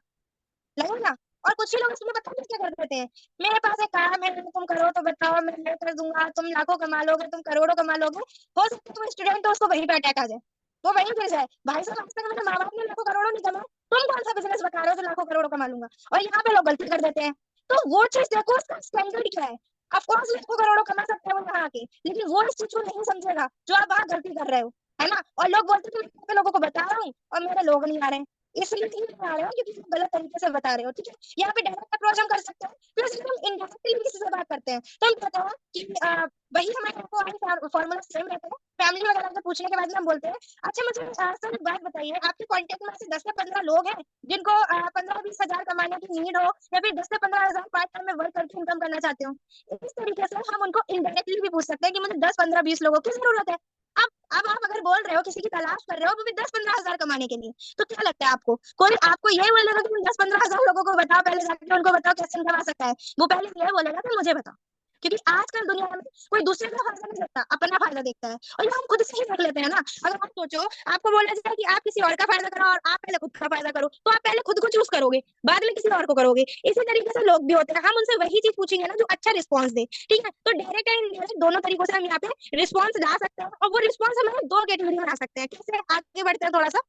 [SPEAKER 1] लगेगा। और कुछ ही लोग इसमें पता नहीं क्या कर देते हैं, मेरे पास एक काम है, तुम करो तो बताओ, मैं कर दूंगा, तुम लाखों कमा लोगे, तुम करोड़ों कमा लोगे, हो सकता है तुम स्टूडेंट हो, उसको वहीं पे अटैक आ जाए, वो वहीं गिर जाए, भाई साहब आज तक मेरे माँ बाप ने लाखों करोड़ों नहीं कमाए, तुम कौन सा बिजनेस बता रहे हो जो लाखों करोड़ों कमा लूंगा। और यहाँ पे लोग गलती कर देते हैं, तो वो चीज देखो, उसका स्टैंडर्ड क्या है। ऑफकोर्स लाखों करोड़ों कमा सकते हैं वो यहाँ आके, लेकिन वो इस चीज को नहीं समझेगा जो आप वहाँ गलती कर रहे हो, है ना। और लोग बोलते हैं कि मैं यहाँ पे लोगों को बता रहा हूँ और मेरे लोग नहीं आ रहे हैं, इसलिए नहीं आ रहे हो क्योंकि तुम गलत तरीके से बता रहे हो, ठीक है। यहाँ पे डायरेक्ट अप्रोच हम कर सकते हैं, प्लस हम इनडायरेक्टली किसी से बात करते हैं, तो हम कहते हैं कि वही हमारे को फॉर्मूला सेम रहता है, फैमिली वगैरह से पूछने के बाद में हम बोलते हैं, अच्छा मुझे सर एक बात बताइए, आपके कांटेक्ट में ऐसे 10 से 15 लोग हैं जिनको 15-20 हजार कमाने की नीड हो, या फिर 10 से 15 हजार पार्ट टाइम में वर्क करके इनकम करना चाहते हो। इस तरीके से हम उनको इनडायरेक्टली भी पूछ सकते हैं कि मुझे 10-15-20 लोगों की जरूरत है। अब आप अगर बोल रहे हो किसी की तलाश कर रहे हो, वो भी 10-15 हजार कमाने के लिए, तो क्या लगता है आपको, कोई आपको ये बोलेगा कि 10-15 हजार लोगों को बताओ, पहले जाके उनको बताओ कैसे कमा सकता है, वो पहले ये बोलेगा कि मुझे बताओ। क्योंकि आजकल दुनिया में कोई दूसरे का फायदा नहीं देखता, अपना फायदा देखता है, और ये हम खुद से ही देख लेते हैं ना। अगर आप सोचो, आपको बोला जाए कि आप किसी और का फायदा करो और आप पहले खुद का फायदा करो, तो आप पहले खुद को चूज करोगे, बाद में किसी और को करोगे। इसी तरीके से लोग भी होते हैं, हम उनसे वही चीज पूछेंगे ना जो अच्छा रिस्पॉन्स दे, ठीक है। तो डायरेक्ट एंड इनडायरेक्ट दोनों तरीकों से हम यहाँ पे रिस्पॉन्स ला सकते हैं, और वो रिस्पॉन्स हम दो कैटेगरी में ला सकते हैं। कैसे आगे बढ़ते हैं थोड़ा सा,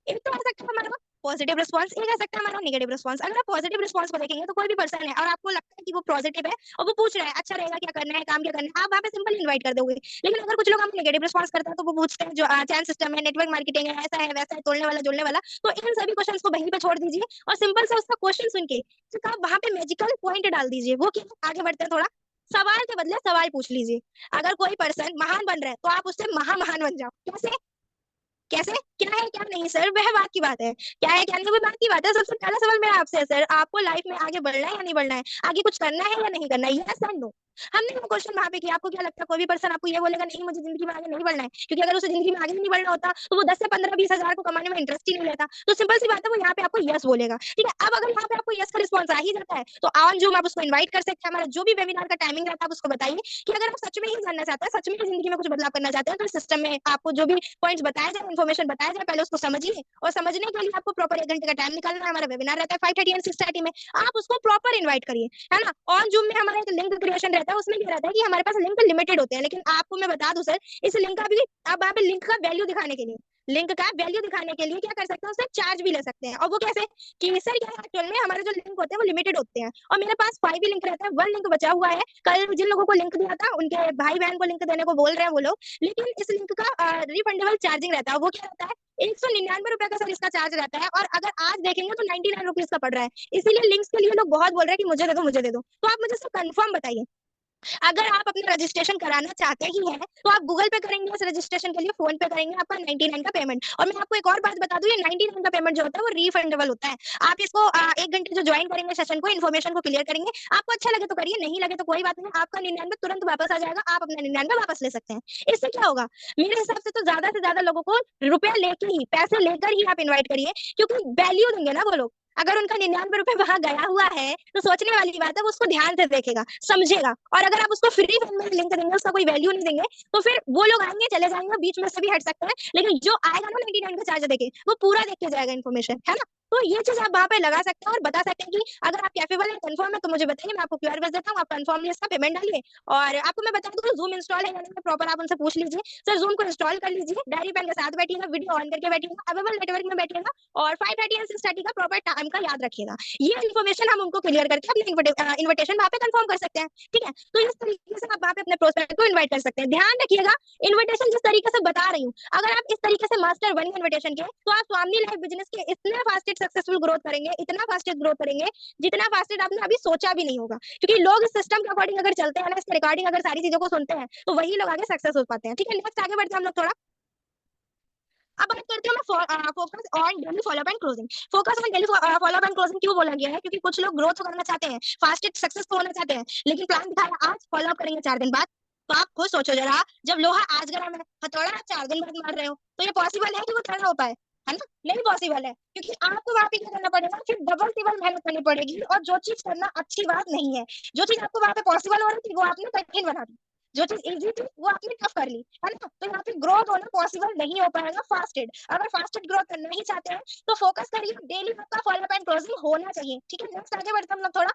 [SPEAKER 1] एक तो आ सकता है हमारा पॉजिटिव रिस्पांस, एक आ सकता है हमारा नेगेटिव रिस्पांस। अगर आप पॉजिटिव रिस्पांस को देखेंगे तो कोई भी पर्सन है और आपको लगता है कि वो पॉजिटिव है और वो पूछ रहा है अच्छा रहेगा, क्या करना है, काम क्या करना है, आप वहां पे सिंपल इनवाइट कर दोगे। लेकिन अगर कुछ लोग हम नेगेटिव रिस्पांस करते हैं तो वो पूछते हैं जो चैन सिस्टम है, नेटवर्क मार्केटिंग है, ऐसा है वैसा है, तोड़ने वाला जोड़ने वाला, तो इन सभी क्वेश्चंस को वहीं पे छोड़ दीजिए और सिंपल से उसका क्वेश्चन सुन के आप वहां पे मैजिकल पॉइंट डाल दीजिए। वो क्या, आगे बढ़ते हैं थोड़ा, सवाल के बदले सवाल पूछ लीजिए। अगर कोई पर्सन महान बन रहा है तो आप उससे महान बन जाओ। कैसे, कैसे, क्या है क्या नहीं सर, वह बात की बात है, क्या है क्या नहीं वो बात की बात है। सबसे पहला सवाल मेरा आपसे है सर, आपको लाइफ में आगे बढ़ना है या नहीं बढ़ना है, आगे कुछ करना है या नहीं करना है, यस और नो। हमने वो क्वेश्चन वहां पे किया। आपको क्या लगता है कोई भी पर्सन आपको ये बोलेगा नहीं मुझे जिंदगी में आगे नहीं बढ़ना है, क्योंकि अगर उसे जिंदगी में आगे नहीं बढ़ना होता तो वो 10 से 15-20 हजार को कमाने में इंटरेस्ट ही नहीं लेता। तो सिंपल सी बात है, वो यहाँ पे आपको यस बोलेगा, ठीक है। अब अगर यहाँ पे आपको यस का रिस्पॉन्स आ ही जाता है तो ऑन जूम आप उसको इन्वाइट कर सकते हैं। हमारा जो भी वेबिनार का टाइमिंग रहता है आप उसको बताइए कि अगर आप सच में ही जानना चाहते हैं, सच में ही जिंदगी में कुछ बदलाव करना चाहते हैं, तो सिस्टम में आपको जो भी पॉइंट्स बताया जाए, इन्फॉर्मेशन बताया जाए, पहले उसको समझिए। और समझने के लिए आपको प्रॉपर 1 घंटे का टाइम निकालना है। हमारा वेबिनार रहता है 5:30 एंड 6:30 में, आप उसको प्रॉपर इन्वाइट करिए, है ना। ऑन जूम में हमारा एक लिंक क्रिएशन रहता है, उसमें क्या रहता है कि हमारे पास लिंक लिमिटेड होते हैं, लेकिन आपको मैं बता दूं सर, इस लिंक का भी आप वहाँ पे लिंक का वैल्यू दिखाने के लिए, लिंक का वैल्यू दिखाने के लिए क्या कर सकते हैं, उससे चार्ज भी ले सकते हैं। और वो कैसे कि सर क्या है, एक्चुअल में हमारे जो लिंक होते हैं वो लिमिटेड होते हैं, और मेरे पास 5 ही लिंक रहते हैं, 1 लिंक बचा हुआ है। कल जिन लोगों को लिंक दिया था उनके भाई बहन को लिंक देने को बोल रहे हैं वो लोग, लेकिन इस लिंक का रिफंडेबल चार्जिंग रहता है। वो क्या रहता है, 199 रुपए का सर इसका चार्ज रहता है, और अगर आज देखेंगे तो 99 रुपीज का पड़ रहा है। इसीलिए लिंक्स के लिए लोग बहुत बोल रहे हैं कि मुझे दे दो मुझे दे दो। तो आप मुझे सब कंफर्म बताइए, अगर आप अपना रजिस्ट्रेशन कराना चाहते ही हैं तो आप गूगल पे करेंगे इस रजिस्ट्रेशन के लिए, फोन पे करेंगे आपका 99 का पेमेंट। और मैं आपको एक और बात बता दूं, ये 99 का पेमेंट जो होता है वो रिफंडेबल होता है। आप इसको 1 घंटे जो ज्वाइन करेंगे सेशन को, इन्फॉर्मेशन को क्लियर करेंगे, आपको अच्छा लगे तो करिए, नहीं लगे तो कोई बात नहीं, आपका 99 तुरंत वापस आ जाएगा, आप अपना 99 वापस ले सकते हैं। इससे क्या होगा, मेरे हिसाब से तो ज्यादा से ज्यादा लोगों को रुपया लेके ही, पैसे लेकर ही आप इन्वाइट करिए, क्योंकि वैल्यू देंगे ना वो लोग। अगर उनका 99 रुपए वहां गया हुआ है तो सोचने वाली बात है, वो उसको ध्यान से देखेगा, समझेगा। और अगर आप उसको फ्री में लिंक देंगे, उसका कोई वैल्यू नहीं देंगे, तो फिर वो लोग आएंगे चले जाएंगे, बीच में से भी हट सकते हैं, लेकिन जो आएगा ना 99 का चार्ज देके, वो पूरा देख के जाएगा इन्फॉर्मेशन, है ना। तो ये चीज आप वहां पे लगा सकते हैं और बता सकते हैं कि अगर आप कैपेबल है, कंफर्म है, तो मुझे बताइए, मैं आपको क्यूआर भेज देता हूँ, आप कंफर्मली इसका पेमेंट डालिए। और आपको मैं बता दूं, जूम इंस्टॉल है या नहीं, प्रॉपर आप उनसे पूछ लीजिए। सर जूम को इंस्टॉल कर लीजिए, डायरी पेन के साथ बैठिएगा, वीडियो ऑन करके बैठिएगा, अवेलेबल नेटवर्क में बैठिएगा, और 5:30 एंड 6:30 का प्रॉपर टाइम का याद रखिएगा। ये इन्फॉर्मेशन हम उनको क्लियर करके अपने इन्विटेशन वहां पे कंफर्म कर सकते हैं, ठीक है। तो इस तरीके से आप वहां पे अपने प्रोस्पेक्ट को इनवाइट कर सकते हैं। ध्यान रखिएगा, इन्विटेशन जिस तरीके से बता रही हूँ, अगर आप इस तरीके से मास्टर बनेंगे इन्विटेशन के, तो आप स्वामी लाइफ बिजनेस के इतना फास्टेड सक्सेसफुल ग्रोथ करेंगे, इतना फास्टेड ग्रोथ करेंगे, जितना फास्टेड आपने अभी सोचा भी नहीं होगा। क्योंकि लोग इस सिस्टम के अकॉर्डिंग अगर चलते हैं ना, इसके रिगार्डिंग अगर सारी चीजों को सुनते हैं, तो वही लोग आगे सक्सेस हो पाते हैं, ठीक है। नेक्स्ट आगे बढ़ते हैं हम लोग थोड़ा। अब बात करते हैं मैं focus on daily follow up and closing. Focus on daily follow up and closing क्यों बोला गया है, क्योंकि कुछ लोग ग्रोथ करना चाहते हैं, फास्टेस्ट सक्सेस होना चाहते हैं, लेकिन प्लान दिखाया आज, फॉलोअप करेंगे 4 दिन बाद। तो आप खुद सोचो जरा, जब लोहा आज गरम है, हथौड़ा आप 4 दिन बाद मार रहे हो, तो ये पॉसिबल है कि वो खड़ा हो पाए, है ना। नहीं पॉसिबल है, क्योंकि आपको वहां पे क्या करना पड़ेगा, फिर डबल टिबल मेहनत करनी पड़ेगी, और जो चीज करना अच्छी बात नहीं है, जो चीज आपको वहां पे पॉसिबल हो रही थी, वो आपने कठिन बना दी। जो चीज इजी थी वो आपने टफ कर ली, है ना। तो यहाँ पे ग्रोथ होना पॉसिबल नहीं हो पाएगा फास्टेड। अगर फास्टेड ग्रोथ करना ही चाहते हैं तो फोकस करिए, डेली आपका फॉलोअप एंड क्लोजिंग होना चाहिए, ठीक है। नेक्स्ट आगे बढ़ते हैं हम लोग थोड़ा।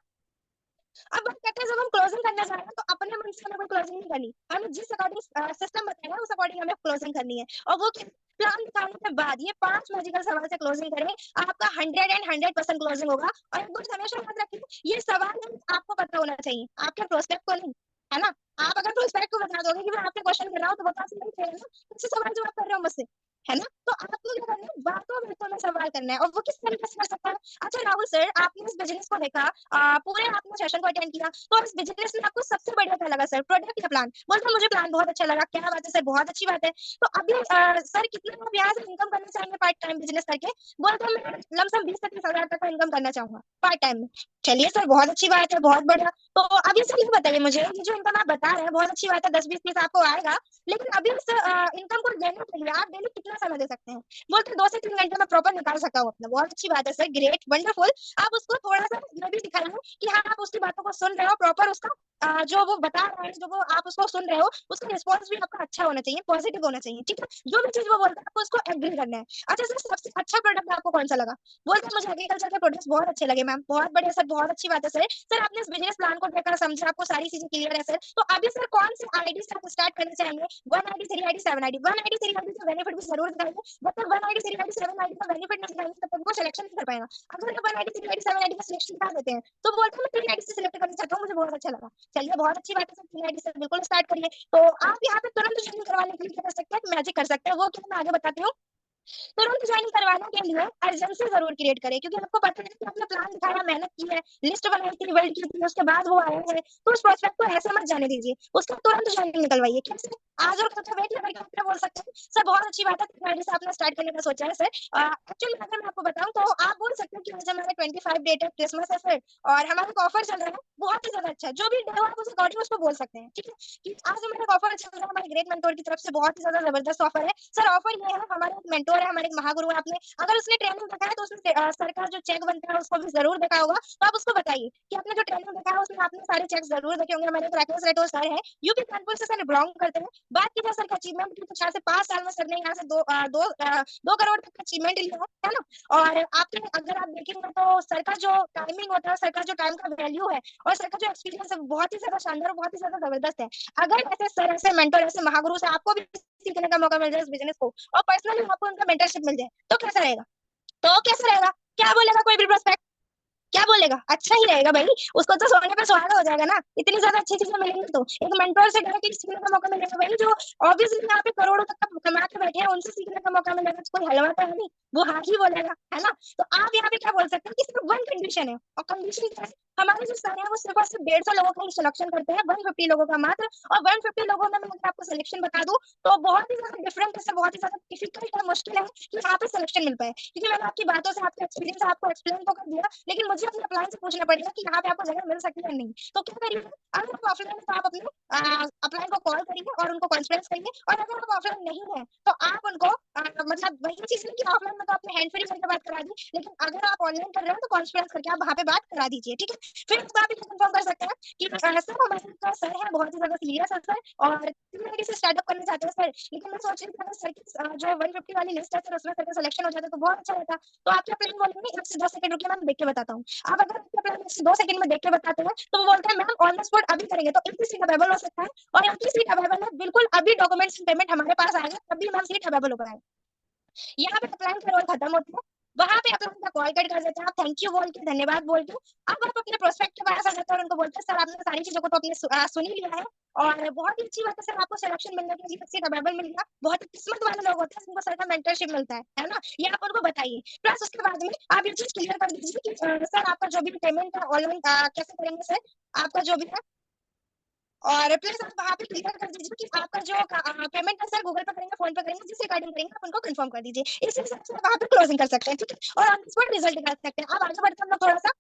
[SPEAKER 1] अब बात करते हैं, जब हम क्लोजिंग करने जा रहे हैं तो अपने मन से हमें कोई क्लोजिंग नहीं करनी, हमें जिस अकॉर्डिंग सिस्टम बताएगा उस अकॉर्डिंग हमें क्लोजिंग करनी है। और वो प्लान दिखाने के बाद ये 5 मैजिकल सवाल से क्लोजिंग करें, आपका 100% क्लोजिंग होगा। और एक बात हमेशा याद रखिए, ये सवाल आपको पता होना चाहिए, आपके प्रोस्पेक्ट को नहीं, है ना। आप अगर प्रोस्पेक्ट को बता दोगे कि मैं आपसे क्वेश्चन कर रहा हूँ, तो बता नहीं चाहिए ना, किसी सवाल जवाब कर रहे हो मुझसे, है ना। तो आपको क्या करना है, बातों बातों में सवाल करना है, और वो किस तरीके से कर सकता है। अच्छा राहुल सर, आपने इस बिजनेस को देखा, पूरे आपने सेशन को अटेंड किया, तो इस बिजनेस में आपको सबसे बढ़िया क्या लगा सर, प्रोडक्ट या प्लान। बोलते मुझे प्लान बहुत अच्छा लगा। क्या बात है सर, बहुत अच्छी बात है। तो अभी सर कितना आप यहाँ से इनकम करना चाहेंगे पार्ट टाइम बिजनेस करके। बोलते मैं लमसम 20 से 30 हजार तक का इनकम करना चाहूंगा पार्ट टाइम में। चलिए सर, बहुत अच्छी बात है, बहुत बढ़िया। तो अभी सर ये बताइए मुझे, ये जो इनकम आप बता रहे हैं बहुत अच्छी बात है, 10 20 30 आपको आएगा, लेकिन अभी इस इनकम को लेने के लिए आप डेली कितना समय दे सकते हैं। बोलते 2 से 3 घंटे में प्रॉपर निकाल सकता हूँ अपना। बहुत अच्छी बात है सर, ग्रेट, वंडरफुल। आप उसको थोड़ा सा ये भी दिखाइए कि हाँ आप उसकी बातों को सुन रहे हो, प्रॉपर उसका जो वो बता रहे हैं, जो वो आप उसको सुन रहे हो, उसका रिस्पॉन्स भी आपका अच्छा होना चाहिए, पॉजिटिव होना चाहिए, ठीक है। जो भी चीज वो बोलता है आपको उसको एग्री करना है। अच्छा सर, सबसे अच्छा प्रोडक्ट आपको कौन सा लगा। बोलते हैं मुझे एग्रीकल्चर के प्रोडक्ट्स बहुत अच्छे लगे मैम। बहुत बढ़िया सर, बहुत अच्छी बात है सर। सर आपने इस बिजनेस प्लान को देखा, समझा, आपको सारी चीजें क्लियर है सर। तो अभी सर कौन सी आईडी से आप स्टार्ट करना चाहेंगे, 1 ID, 3 ID, 7 ID. 1 ID 3 ID का बेनिफिट भी जरूर दिखाएंगे, जब तक 1 आईडी 3 आईडी 7 आईडी का बेनिफिट नहीं दिखाएंगे तब तक वो सिलेक्शन नहीं कर पाएगा। अगर 1 आईडी 3 आईडी 7 आईडी का सिलेक्शन कर देते हैं, तो बोलते हैं मैं 3 आईडी से सिलेक्ट करना चाहता हूँ, मुझे बहुत अच्छा लगा। चलिए बहुत अच्छी बात है सर, 3 आईडी से बिल्कुल स्टार्ट करिए। तो आप यहाँ पे तुरंत ज्वाइन करवाने के लिए क्या कर सकते हैं, मैजिक कर सकते हैं, वो क्या मैं आगे बताती हूँ। तुरंत ज्वाइन करवाने के लिए अर्जेंसी जरूर क्रिएट करें, क्योंकि आपको पता है कि आपने प्लान दिखाया, मेहनत की है, लिस्ट बनाई थी, बिल्ड की थी, उसके बाद वो आए हैं, तो उस प्रोस्पेक्ट को ऐसे मत जाने दीजिए, उसका तुरंत ज्वाइनिंग निकलवाइए। कैसे, आज और कल का वेट करके आप बोल सकते हैं सर बहुत अच्छी बात है, 3 आईडी से आपने स्टार्ट करने का सोचा है सर। एक्चुअली अगर मैं आपको बताऊं तो आप बोल सकते हैं कि आज हमारा 25 डेट है, क्रिसमस है सर, और हमारा ऑफर चल रहा है, बहुत ही ज्यादा अच्छा है। जो भी डे हो आप उस अकॉर्डिंग उसको बोल सकते हैं, ठीक है, कि आज हमारा ऑफर चल रहा है, हमारे ग्रेट मेंटोर की तरफ से बहुत ही ज्यादा जबरदस्त ऑफर है सर। ऑफर ये है, हमारे एक मेंटोर है, हमारे एक महागुरु है, आपने अगर उसने ट्रेनिंग देखा है तो उसने सर का जो चेक बनता है उसको भी जरूर देखा होगा, तो आप उसको बताइए कि आपने जो ट्रेनिंग देखा है उसमें आपने सारे चेक जरूर देखे होंगे। हमारे राकेश रेटो सर है, यूपी कानपुर से सर बिलोंग करते हैं। बात की जाए सर का अचीवमेंट की, तो 4 से 5 साल में सर ने यहाँ से 2 करोड़ तक का अचीवमेंट लिया है ना। और आपके अगर आप देखेंगे तो सर का जो टाइमिंग होता है, सर का जो टाइम का वैल्यू है, और सर का जो एक्सपीरियंस है, बहुत ही ज्यादा शानदार और बहुत ही ज्यादा जबरदस्त है। अगर ऐसे सर, ऐसे मेंटर, ऐसे महागुरु से आपको भी सीखने का मौका मिल जाए इस बिजनेस को, और पर्सनली आपको उनका मेंटरशिप मिल जाए, तो कैसा रहेगा। तो कैसा रहेगा, क्या बोलेगा कोई भी प्रोस्पेक्ट, क्या बोलेगा, अच्छा ही रहेगा भाई। उसको तो सोने पे सुहागा हो जाएगा ना, इतनी ज्यादा अच्छी चीजें मिलेंगी। तो एक मेंटोर से डायरेक्टली सीखने का मौका मिलेगा भाई, जो ऑब्वियसली यहाँ पे करोड़ों तक का कमा के बैठे हैं, उनसे सीखने का मौका मिलेगा, कोई हलवा तो है नहीं। वो हाँ ही बोलेगा, है ना। तो आप यहाँ पे क्या बोल सकते हैं कि सिर्फ वन कंडीशन है, और कंडीशन क्या है, हमारे जो सर है वो सिर्फ और सिर्फ 150 लोगों का ही सिलेक्शन करते हैं, 150 लोगों का मात्र। और 150 लोगों में मैं अगर आपको सिलेक्शन बता दूं तो बहुत ही ज्यादा डिफरेंट है, बहुत ही ज्यादा डिफिकल्ट है, मुश्किल है कि यहाँ पे सिलेक्शन मिल पाए। क्योंकि मैंने आपकी बातों से आपका एक्सपीरियंस आपको एक्सप्लेन तो कर दिया, लेकिन मुझे अपने अपलाइन से पूछना पड़ेगा कि यहाँ पे आपको जगह मिल सकती है नहीं। तो क्या करिए, अगर आप ऑफलाइन है तो आप अपने अपलाइन को कॉल करिए और उनको कॉन्फ्रेंस करिए, और अगर आप ऑफलाइन नहीं है तो आप उनको मतलब वही चीज है कि ऑफलाइन में तो आपने हैंड फ्री करके बात करा दी, लेकिन अगर आप ऑनलाइन कर रहे हो तो कॉन्फ्रेंस करके आप वहाँ पे बात करा दीजिए, ठीक है। फिर उसको आप ये कंफर्म कर सकते हैं कि सर हमारे का सर है बहुत ही ज्यादा सीरियस है सर, और कम्युनिटी से स्टार्टअप करना चाहते हैं सर, लेकिन मैं सोच रही थी अगर सर की जो 150 वाली लिस्ट है सर उसमें सर का सिलेक्शन हो जाता तो बहुत अच्छा रहता। तो आपके प्लान बोलेंगे 1 से 2 सेकंड रुकिए मैम देख के बताता हूँ। आप अगर आपके प्लान 1 से 2 सेकंड में देख के बताते हैं तो वो बोलते हैं मैम ऑन द स्पॉट अभी करेंगे, तो इनकी सीट अवेलेबल हो सकता है, और इनकी सीट अवेलेबल है बिल्कुल अभी, डॉक्यूमेंट्स पेमेंट हमारे पास आएगा तभी मैम सीट अवेलेबल होगा। यहाँ पे अप्लाई का रोल खत्म होता है, वहां पे अप्लाई का कॉल कट कर देते हैं, आप थैंक यू बोल के धन्यवाद बोल के अब आप अपने प्रोस्पेक्ट के पास आ जाते हैं और उनको बोलते हैं सर आपने सारी चीजों को तो अपने सुन ही लिया है, और बहुत ही अच्छी बात है सर आपको सिलेक्शन मिलने के लिए सीट अवेलेबल मिल गया, बहुत ही किस्मत वाले लोग होते हैं जिनको सर का मेंटरशिप मिलता है ना, ये आप उनको बताइए। प्लस उसके बाद में आप ये चीज क्लियर कर दीजिए कि सर आपका जो भी पेमेंट है ऑनलाइन कैसे करेंगे सर, आपका जो भी है, और प्लस आप वहाँ पे क्लियर कर दीजिए कि आपका जो पेमेंट है सर गूगल पे करेंगे, फोन पे करेंगे, जिस रिगार्डिंग करेंगे आप उनको कंफर्म कर दीजिए। इस हिसाब से वहाँ पे क्लोजिंग कर सकते हैं, ठीक है, और ऑन स्पॉट रिजल्ट निकाल सकते हैं। अब आगे बढ़ते हैं हम लोग थोड़ा सा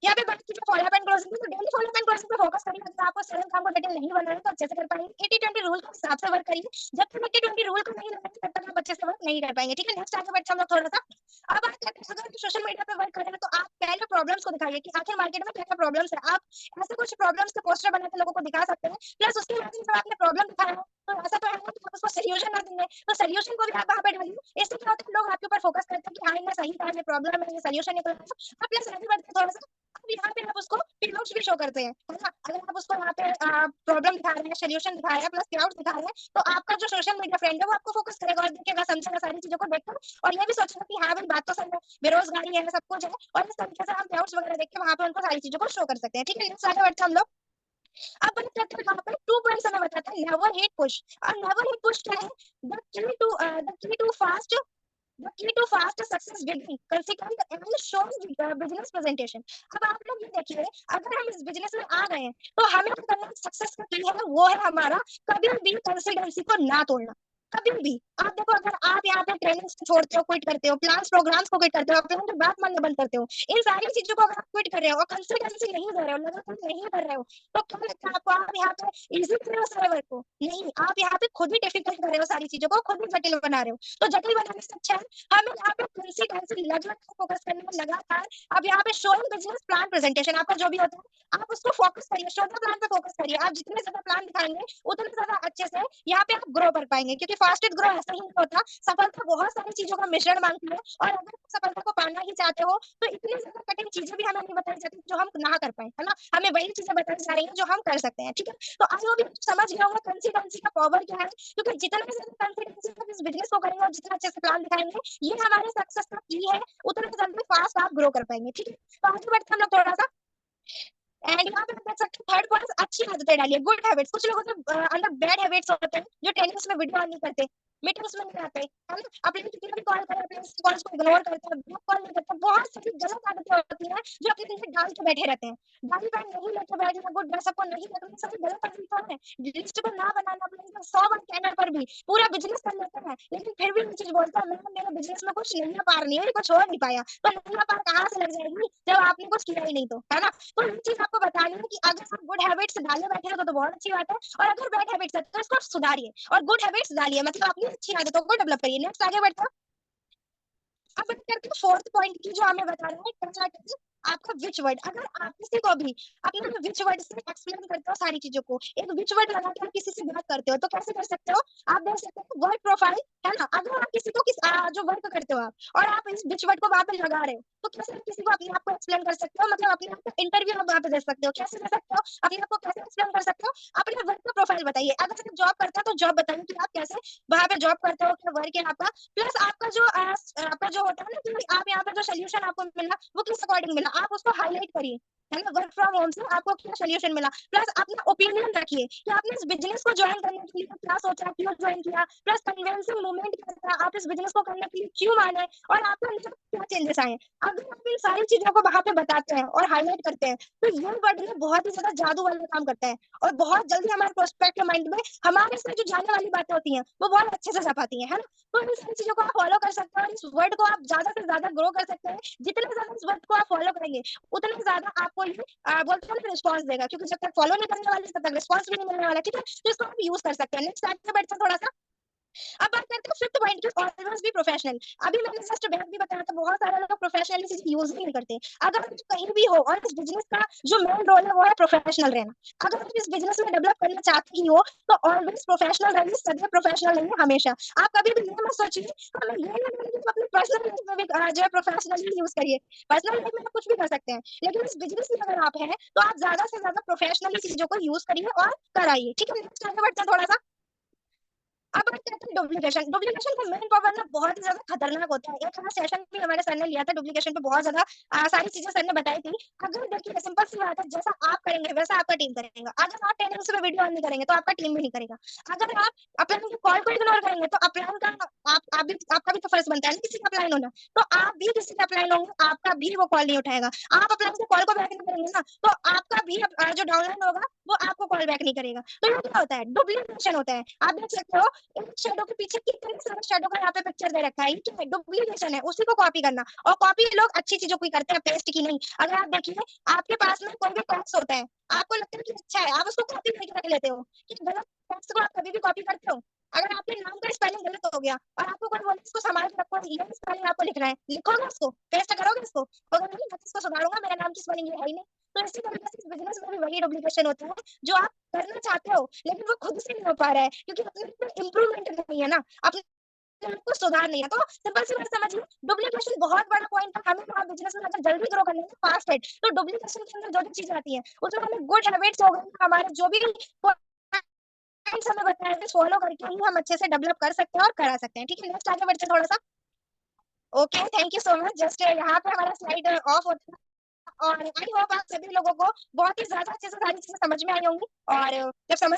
[SPEAKER 1] यहाँ पे बात की जो फॉलोअप एंड क्लोजिंग है, तो डेली फॉलोअप एंड क्लोजिंग पे फोकस करिए। अगर आपको सडन काम को डिटेल नहीं बनाना है तो अच्छे से कर पाएंगे। 80-20 रूल के हिसाब से वर्क करिए, जब तक 80-20 रूल को नहीं लगाएंगे तब तक आप अच्छे से वर्क नहीं कर पाएंगे, ठीक है। नेक्स्ट आगे बढ़ते हैं हम लोग थोड़ा सा। अब बात करते हैं अगर सोशल मीडिया पे वर्क कर रहे हैं तो आप पहले प्रॉब्लम्स को दिखाइए कि आखिर मार्केट में क्या क्या प्रॉब्लम्स है। आप ऐसे कुछ प्रॉब्लम्स के पोस्टर बना के लोगों को दिखा सकते हैं। प्लस उसके बाद जब आपने प्रॉब्लम दिखाया है तो ऐसा तो है ना कि आप उसको सोल्यूशन ना देंगे, तो सोल्यूशन को भी आप वहाँ पे डालिए। इससे क्या होता है लोग आपके ऊपर फोकस करते हैं कि हाँ इन्हें सही कहा, ये प्रॉब्लम है, ये सोल्यूशन निकला है। अब प्लस आगे बढ़ते हैं थोड़ा सा। अब यहाँ पे आप उसको पिलर्स भी शो करते हैं, है ना। अगर आप उसको यहाँ पे प्रॉब्लम दिखा रहे हैं, सोल्यूशन दिखा रहे हैं, प्लस क्लाउड्स दिखा रहे हैं, तो आपका जो सोशल मीडिया फ्रेंड है वो आपको फोकस करेगा और देखेगा, समझेगा सारी चीजों को देखकर, और ये भी सोचेगा कि हाँ भाई बात तो सही है, बेरोजगारी है, सब कुछ है, और इस तरीके से हम क्लाउड्स वगैरह देख के वहां पे उनको सारी चीजों को शो कर सकते हैं, ठीक है। नेक्स्ट आगे बढ़ते हैं हम लोग। अब बात करते हैं वहां पे 2 पॉइंट्स हमें बताते हैं नेवर हिट पुश। और नेवर हिट पुश क्या है, the key to fast The key to fast success beginning, consequent and showing business presentation। अब आप लोग ये देखिए, अगर हम इस बिजनेस में आ गए हैं तो हमें जो करना सक्सेस का की है वो है हमारा कभी भी कंसिस्टेंसी को ना तोड़ना। कभी भी आप देखो, अगर आप यहाँ पे ट्रेनिंग छोड़ते हो, क्विट करते हो, प्लान्स प्रोग्राम्स को क्विट करते हो, प्लान की बात मानना बंद करते हो, इन सारी चीजों को अगर आप क्विट कर रहे हो और कंसिस्टेंसी नहीं कर रहे हो, लगातार नहीं कर रहे हो, तो क्या लगता है आपको आप यहाँ पे इजी कर रहे हो सारे वर्क को? नहीं, आप यहाँ पे खुद ही डिफिकल्ट कर रहे हो, सारी चीजों को खुद ही जटिल बना रहे हो। तो जटिल बनाने से अच्छा है हमें यहाँ पे कंसिस्टेंसी लगातार फोकस करना है, लगातार। अब यहाँ पे शोइंग बिजनेस प्लान प्रेजेंटेशन आपका जो भी होता है आप उसको फोकस करिए, शो द प्लान पे फोकस करिए। आप जितने ज्यादा प्लान दिखाएंगे उतने ज्यादा अच्छे से यहाँ पे आप ग्रो कर पाएंगे, क्योंकि फास्टेस्ट ग्रो ऐसा ही नहीं होता। सफलता बहुत सारी चीजों का मिश्रण मांगती है, और अगर आप सफलता को पाना ही चाहते हो तो इतनी ज्यादा कठिन चीजें भी हमें नहीं बताई जाती जो हम ना कर पाए, है ना। हमें वही चीजें बताई जा रही है जो हम कर सकते हैं, ठीक है। तो आज वो भी समझ गया होगा कंसिस्टेंसी का पावर क्या है, क्योंकि जितना ज्यादा कंसिस्टेंसी आप इस बिजनेस को करेंगे और जितना अच्छे से प्लान दिखाएंगे, ये हमारे सक्सेस का की है, उतना जल्दी फास्ट आप ग्रो कर पाएंगे, ठीक है। तो आगे बढ़ते हम लोग थोड़ा सा। एंड यहाँ पे हम देख सकते हैं थर्ड पॉइंट, अच्छी आदतें डालिए, गुड हैबिट्स। कुछ लोगों के अंदर बैड हैबिट्स होते हैं जो टेनिस में वीडियो ऑन नहीं करते, मीटिंग्स में नहीं आते, है ना, अपने किसी को भी कॉल करें, अपने कॉल्स को इग्नोर करते हैं, ग्रुप कॉल नहीं करते, बहुत सारी गलत आदतें होती हैं जो अपने दिन में डाल के बैठे रहते हैं। दाढ़ी बैग नहीं लेके बैठना, गुड ड्रेसअप को नहीं रखना, सभी गलत आदतें हैं। लिस्ट को ना बनाना, अपने 100 बार कहने पर भी पूरा बिजनेस कर लेते हैं, लेकिन फिर भी ये चीज बोलता है मैम मेरे बिजनेस में कुछ नहीं पार नहीं है, कुछ हो नहीं पाया। तो नहीं पार कहाँ से लग जाएगी जब आपने कुछ किया ही नहीं, तो है ना। तो ये चीज आपको बतानी है कि अगर आप गुड हैबिट्स डाले बैठे हो तो बहुत अच्छी बात है, और अगर बैड हैबिट्स है तो इसको सुधारिए और गुड हैबिट्स डालिए, मतलब अपनी अच्छी आदतों को डेवलप करिए। नेक्स्ट आगे बढ़ते हैं। अब बात करते हैं फोर्थ पॉइंट की जो हमें बता रहे हैं कंसल्टेंसी, आपका विच वर्ड। अगर आप किसी को भी अपने विच वर्ड से एक्सप्लेन करते हो सारी चीजों को, एक विच वर्ड लगा के आप किसी से बात करते हो तो कैसे कर सकते हो, आप देख सकते हो वर्ड प्रोफाइल, है ना। अगर आप किसी को जो वर्क करते हो आप और आप इस विच वर्ड को वहां पे लगा रहे हो तो कैसे आप किसी को अपने आप को एक्सप्लेन कर सकते हो, मतलब अपने आप को इंटरव्यू आप वहां पे दे सकते हो, कैसे दे सकते हो, अपने आप को कैसे एक्सप्लेन कर सकते हो, अपने वर्क का प्रोफाइल बताइए। अगर आप जॉब करते हो तो जॉब बताइए कि आप कैसे वहां पे जॉब करते हो, क्या वर्क है आपका, प्लस आपका जो होता है ना कि आप यहाँ पे जो सोल्यूशन आपको मिला वो किस अकॉर्डिंग मिला, आप उसको हाईलाइट करिए। है ना, वर्क फ्रॉम होम से आपको क्या सोल्यूशन मिला, प्लस अपना ओपिनियन रखिए कि आपने इस बिजनेस को ज्वाइन करने के लिए क्या सोचा, क्यों ज्वाइन किया, प्लस कन्विंसिंग मूवमेंट क्या था, आप इस बिजनेस को करने के लिए क्यों माने, और आपके अंदर क्या चेंजेस आए। अगर आप इन सारी चीजों को वहां पे बताते हैं और हाईलाइट करते हैं तो ये वर्ड में बहुत ही ज्यादा जादू वाला काम करता है, और बहुत जल्दी हमारे प्रोस्पेक्ट माइंड में हमारे से जो जाने वाली बातें होती हैं वो बहुत अच्छे से जा पाती है ना। तो इन सारी चीजों को आप फॉलो कर सकते हैं और इस वर्ड को आप ज्यादा से ज्यादा ग्रो कर सकते हैं। जितने ज्यादा इस वर्ड को आप फॉलो करेंगे उतना ज्यादा आपको ये बोलते हैं रिस्पॉन्स देगा, क्योंकि जब तक फॉलो नहीं करने वाले तब तक रिस्पॉन्स भी नहीं मिलने वाला। ठीक है, तो इसको आप यूज कर सकते हैं। नेक्स्ट आगे बढ़ते हैं थोड़ा सा। अब बात करते हैं फिफ्थ पॉइंट की, ऑलवेज बी प्रोफेशनल। अभी मैंने जस्ट बैक भी बताया था, बहुत सारे लोग प्रोफेशनल चीजें यूज नहीं करते। अगर आप कहीं भी हो और इस बिजनेस का जो मेन रोल है वो है प्रोफेशनल रहना। अगर आप इस बिजनेस में डेवलप करना चाहते ही हो तो ऑलवेज प्रोफेशनल रहिए, सदैव प्रोफेशनल रहिए हमेशा। आप कभी भी ये मत सोचिए हमें ये नहीं करेंगे तो अपनी पर्सनल लाइफ में भी जो है प्रोफेशनल ही यूज करिए। पर्सनल लाइफ में आप कुछ भी कर सकते हैं, लेकिन इस बिजनेस में अगर आप हैं तो आप ज्यादा से ज्यादा प्रोफेशनली चीजों को यूज करिए और कराइए। ठीक है, नेक्स्ट आगे बढ़ते हैं थोड़ा सा। अब बात करते हैं डुप्लीकेशन। डुप्लीकेशन का मेन पावर ना बहुत ही ज्यादा खतरनाक होता है। एक हमारा सेशन भी हमारे सर ने लिया था डुप्लीकेशन पे, बहुत ज्यादा सारी चीजें सर ने बताई थी। अगर देखिए सिंपल सी बात है, जैसा आप करेंगे वैसा आपका टीम करेगा। अगर आप 10 मिनट में वीडियो ऑन नहीं करेंगे तो आपका टीम भी नहीं करेगा। अगर आप अपने कॉल को इग्नोर करेंगे तो अपलाइन का आप भी आपका भी तो फर्ज बनता है ना किसी का अपलाइन होना। तो आप भी किसी का अपलाइन होंगे, आपका भी वो कॉल नहीं उठाएगा। आप अपलाइन से कॉल को बैक नहीं करेंगे ना तो आपका भी जो डाउनलाइन होगा वो आपको कॉल बैक नहीं करेगा। तो ये क्या होता है, डुप्लीकेशन होता है। आप देख सकते हो एक शैडो के पीछे कितने सारे शैडो का यहाँ पे पिक्चर दे रखा है, ये क्या है, डुप्लीकेशन है। उसी को कॉपी करना, और कॉपी लोग अच्छी चीजों की करते हैं, पेस्ट की नहीं। अगर आप देखिए आपके पास में कोई भी टेक्स्ट होता है, आपको लगता है कि अच्छा है, आप उसको कॉपी करके रख लेते हो कि गलत टेक्स्ट को आप कभी भी कॉपी करते हो। अगर आपके नाम का स्पेलिंग गलत हो गया और आपको कोई बोले इसको संभाल के रखो, ये स्पेलिंग आपको लिखना है, लिखोगे उसको, पेस्ट करोगे इसको, अगर नहीं मैं इसको सुधारूंगा, मेरा नाम की स्पेलिंग ये है ही नहीं। तो इसी तरीके से इस बिजनेस में भी वही डुप्लीकेशन होता है जो आप करना चाहते हो लेकिन वो खुद से नहीं हो पा रहा है, क्योंकि अपने इम्प्रूवमेंट नहीं है ना, अपने को सुधार नहीं है। तो सिंपल सी बात समझिए, डुप्लीकेशन बहुत बड़ा पॉइंट है। हमें हमारे बिजनेस में अगर जल्दी ग्रो करना है फास्ट है तो डुप्लीकेशन के अंदर जो जो चीजें आती है उसमें हमें गुड हैबिट्स हो गए, हमारे जो भी पॉइंट्स हमें बताए थे फॉलो करके ही हम अच्छे से डेवलप कर सकते हैं और करा सकते हैं। ठीक है, नेक्स्ट आगे बढ़ते हैं थोड़ा सा। Okay, thank you so much. Just यहाँ पे हमारा स्लाइड ऑफ होता है, और आई होप आप सभी लोगों को बहुत ही ज्यादा अच्छे से सारी चीजें समझ में आई होंगी। और जब समझ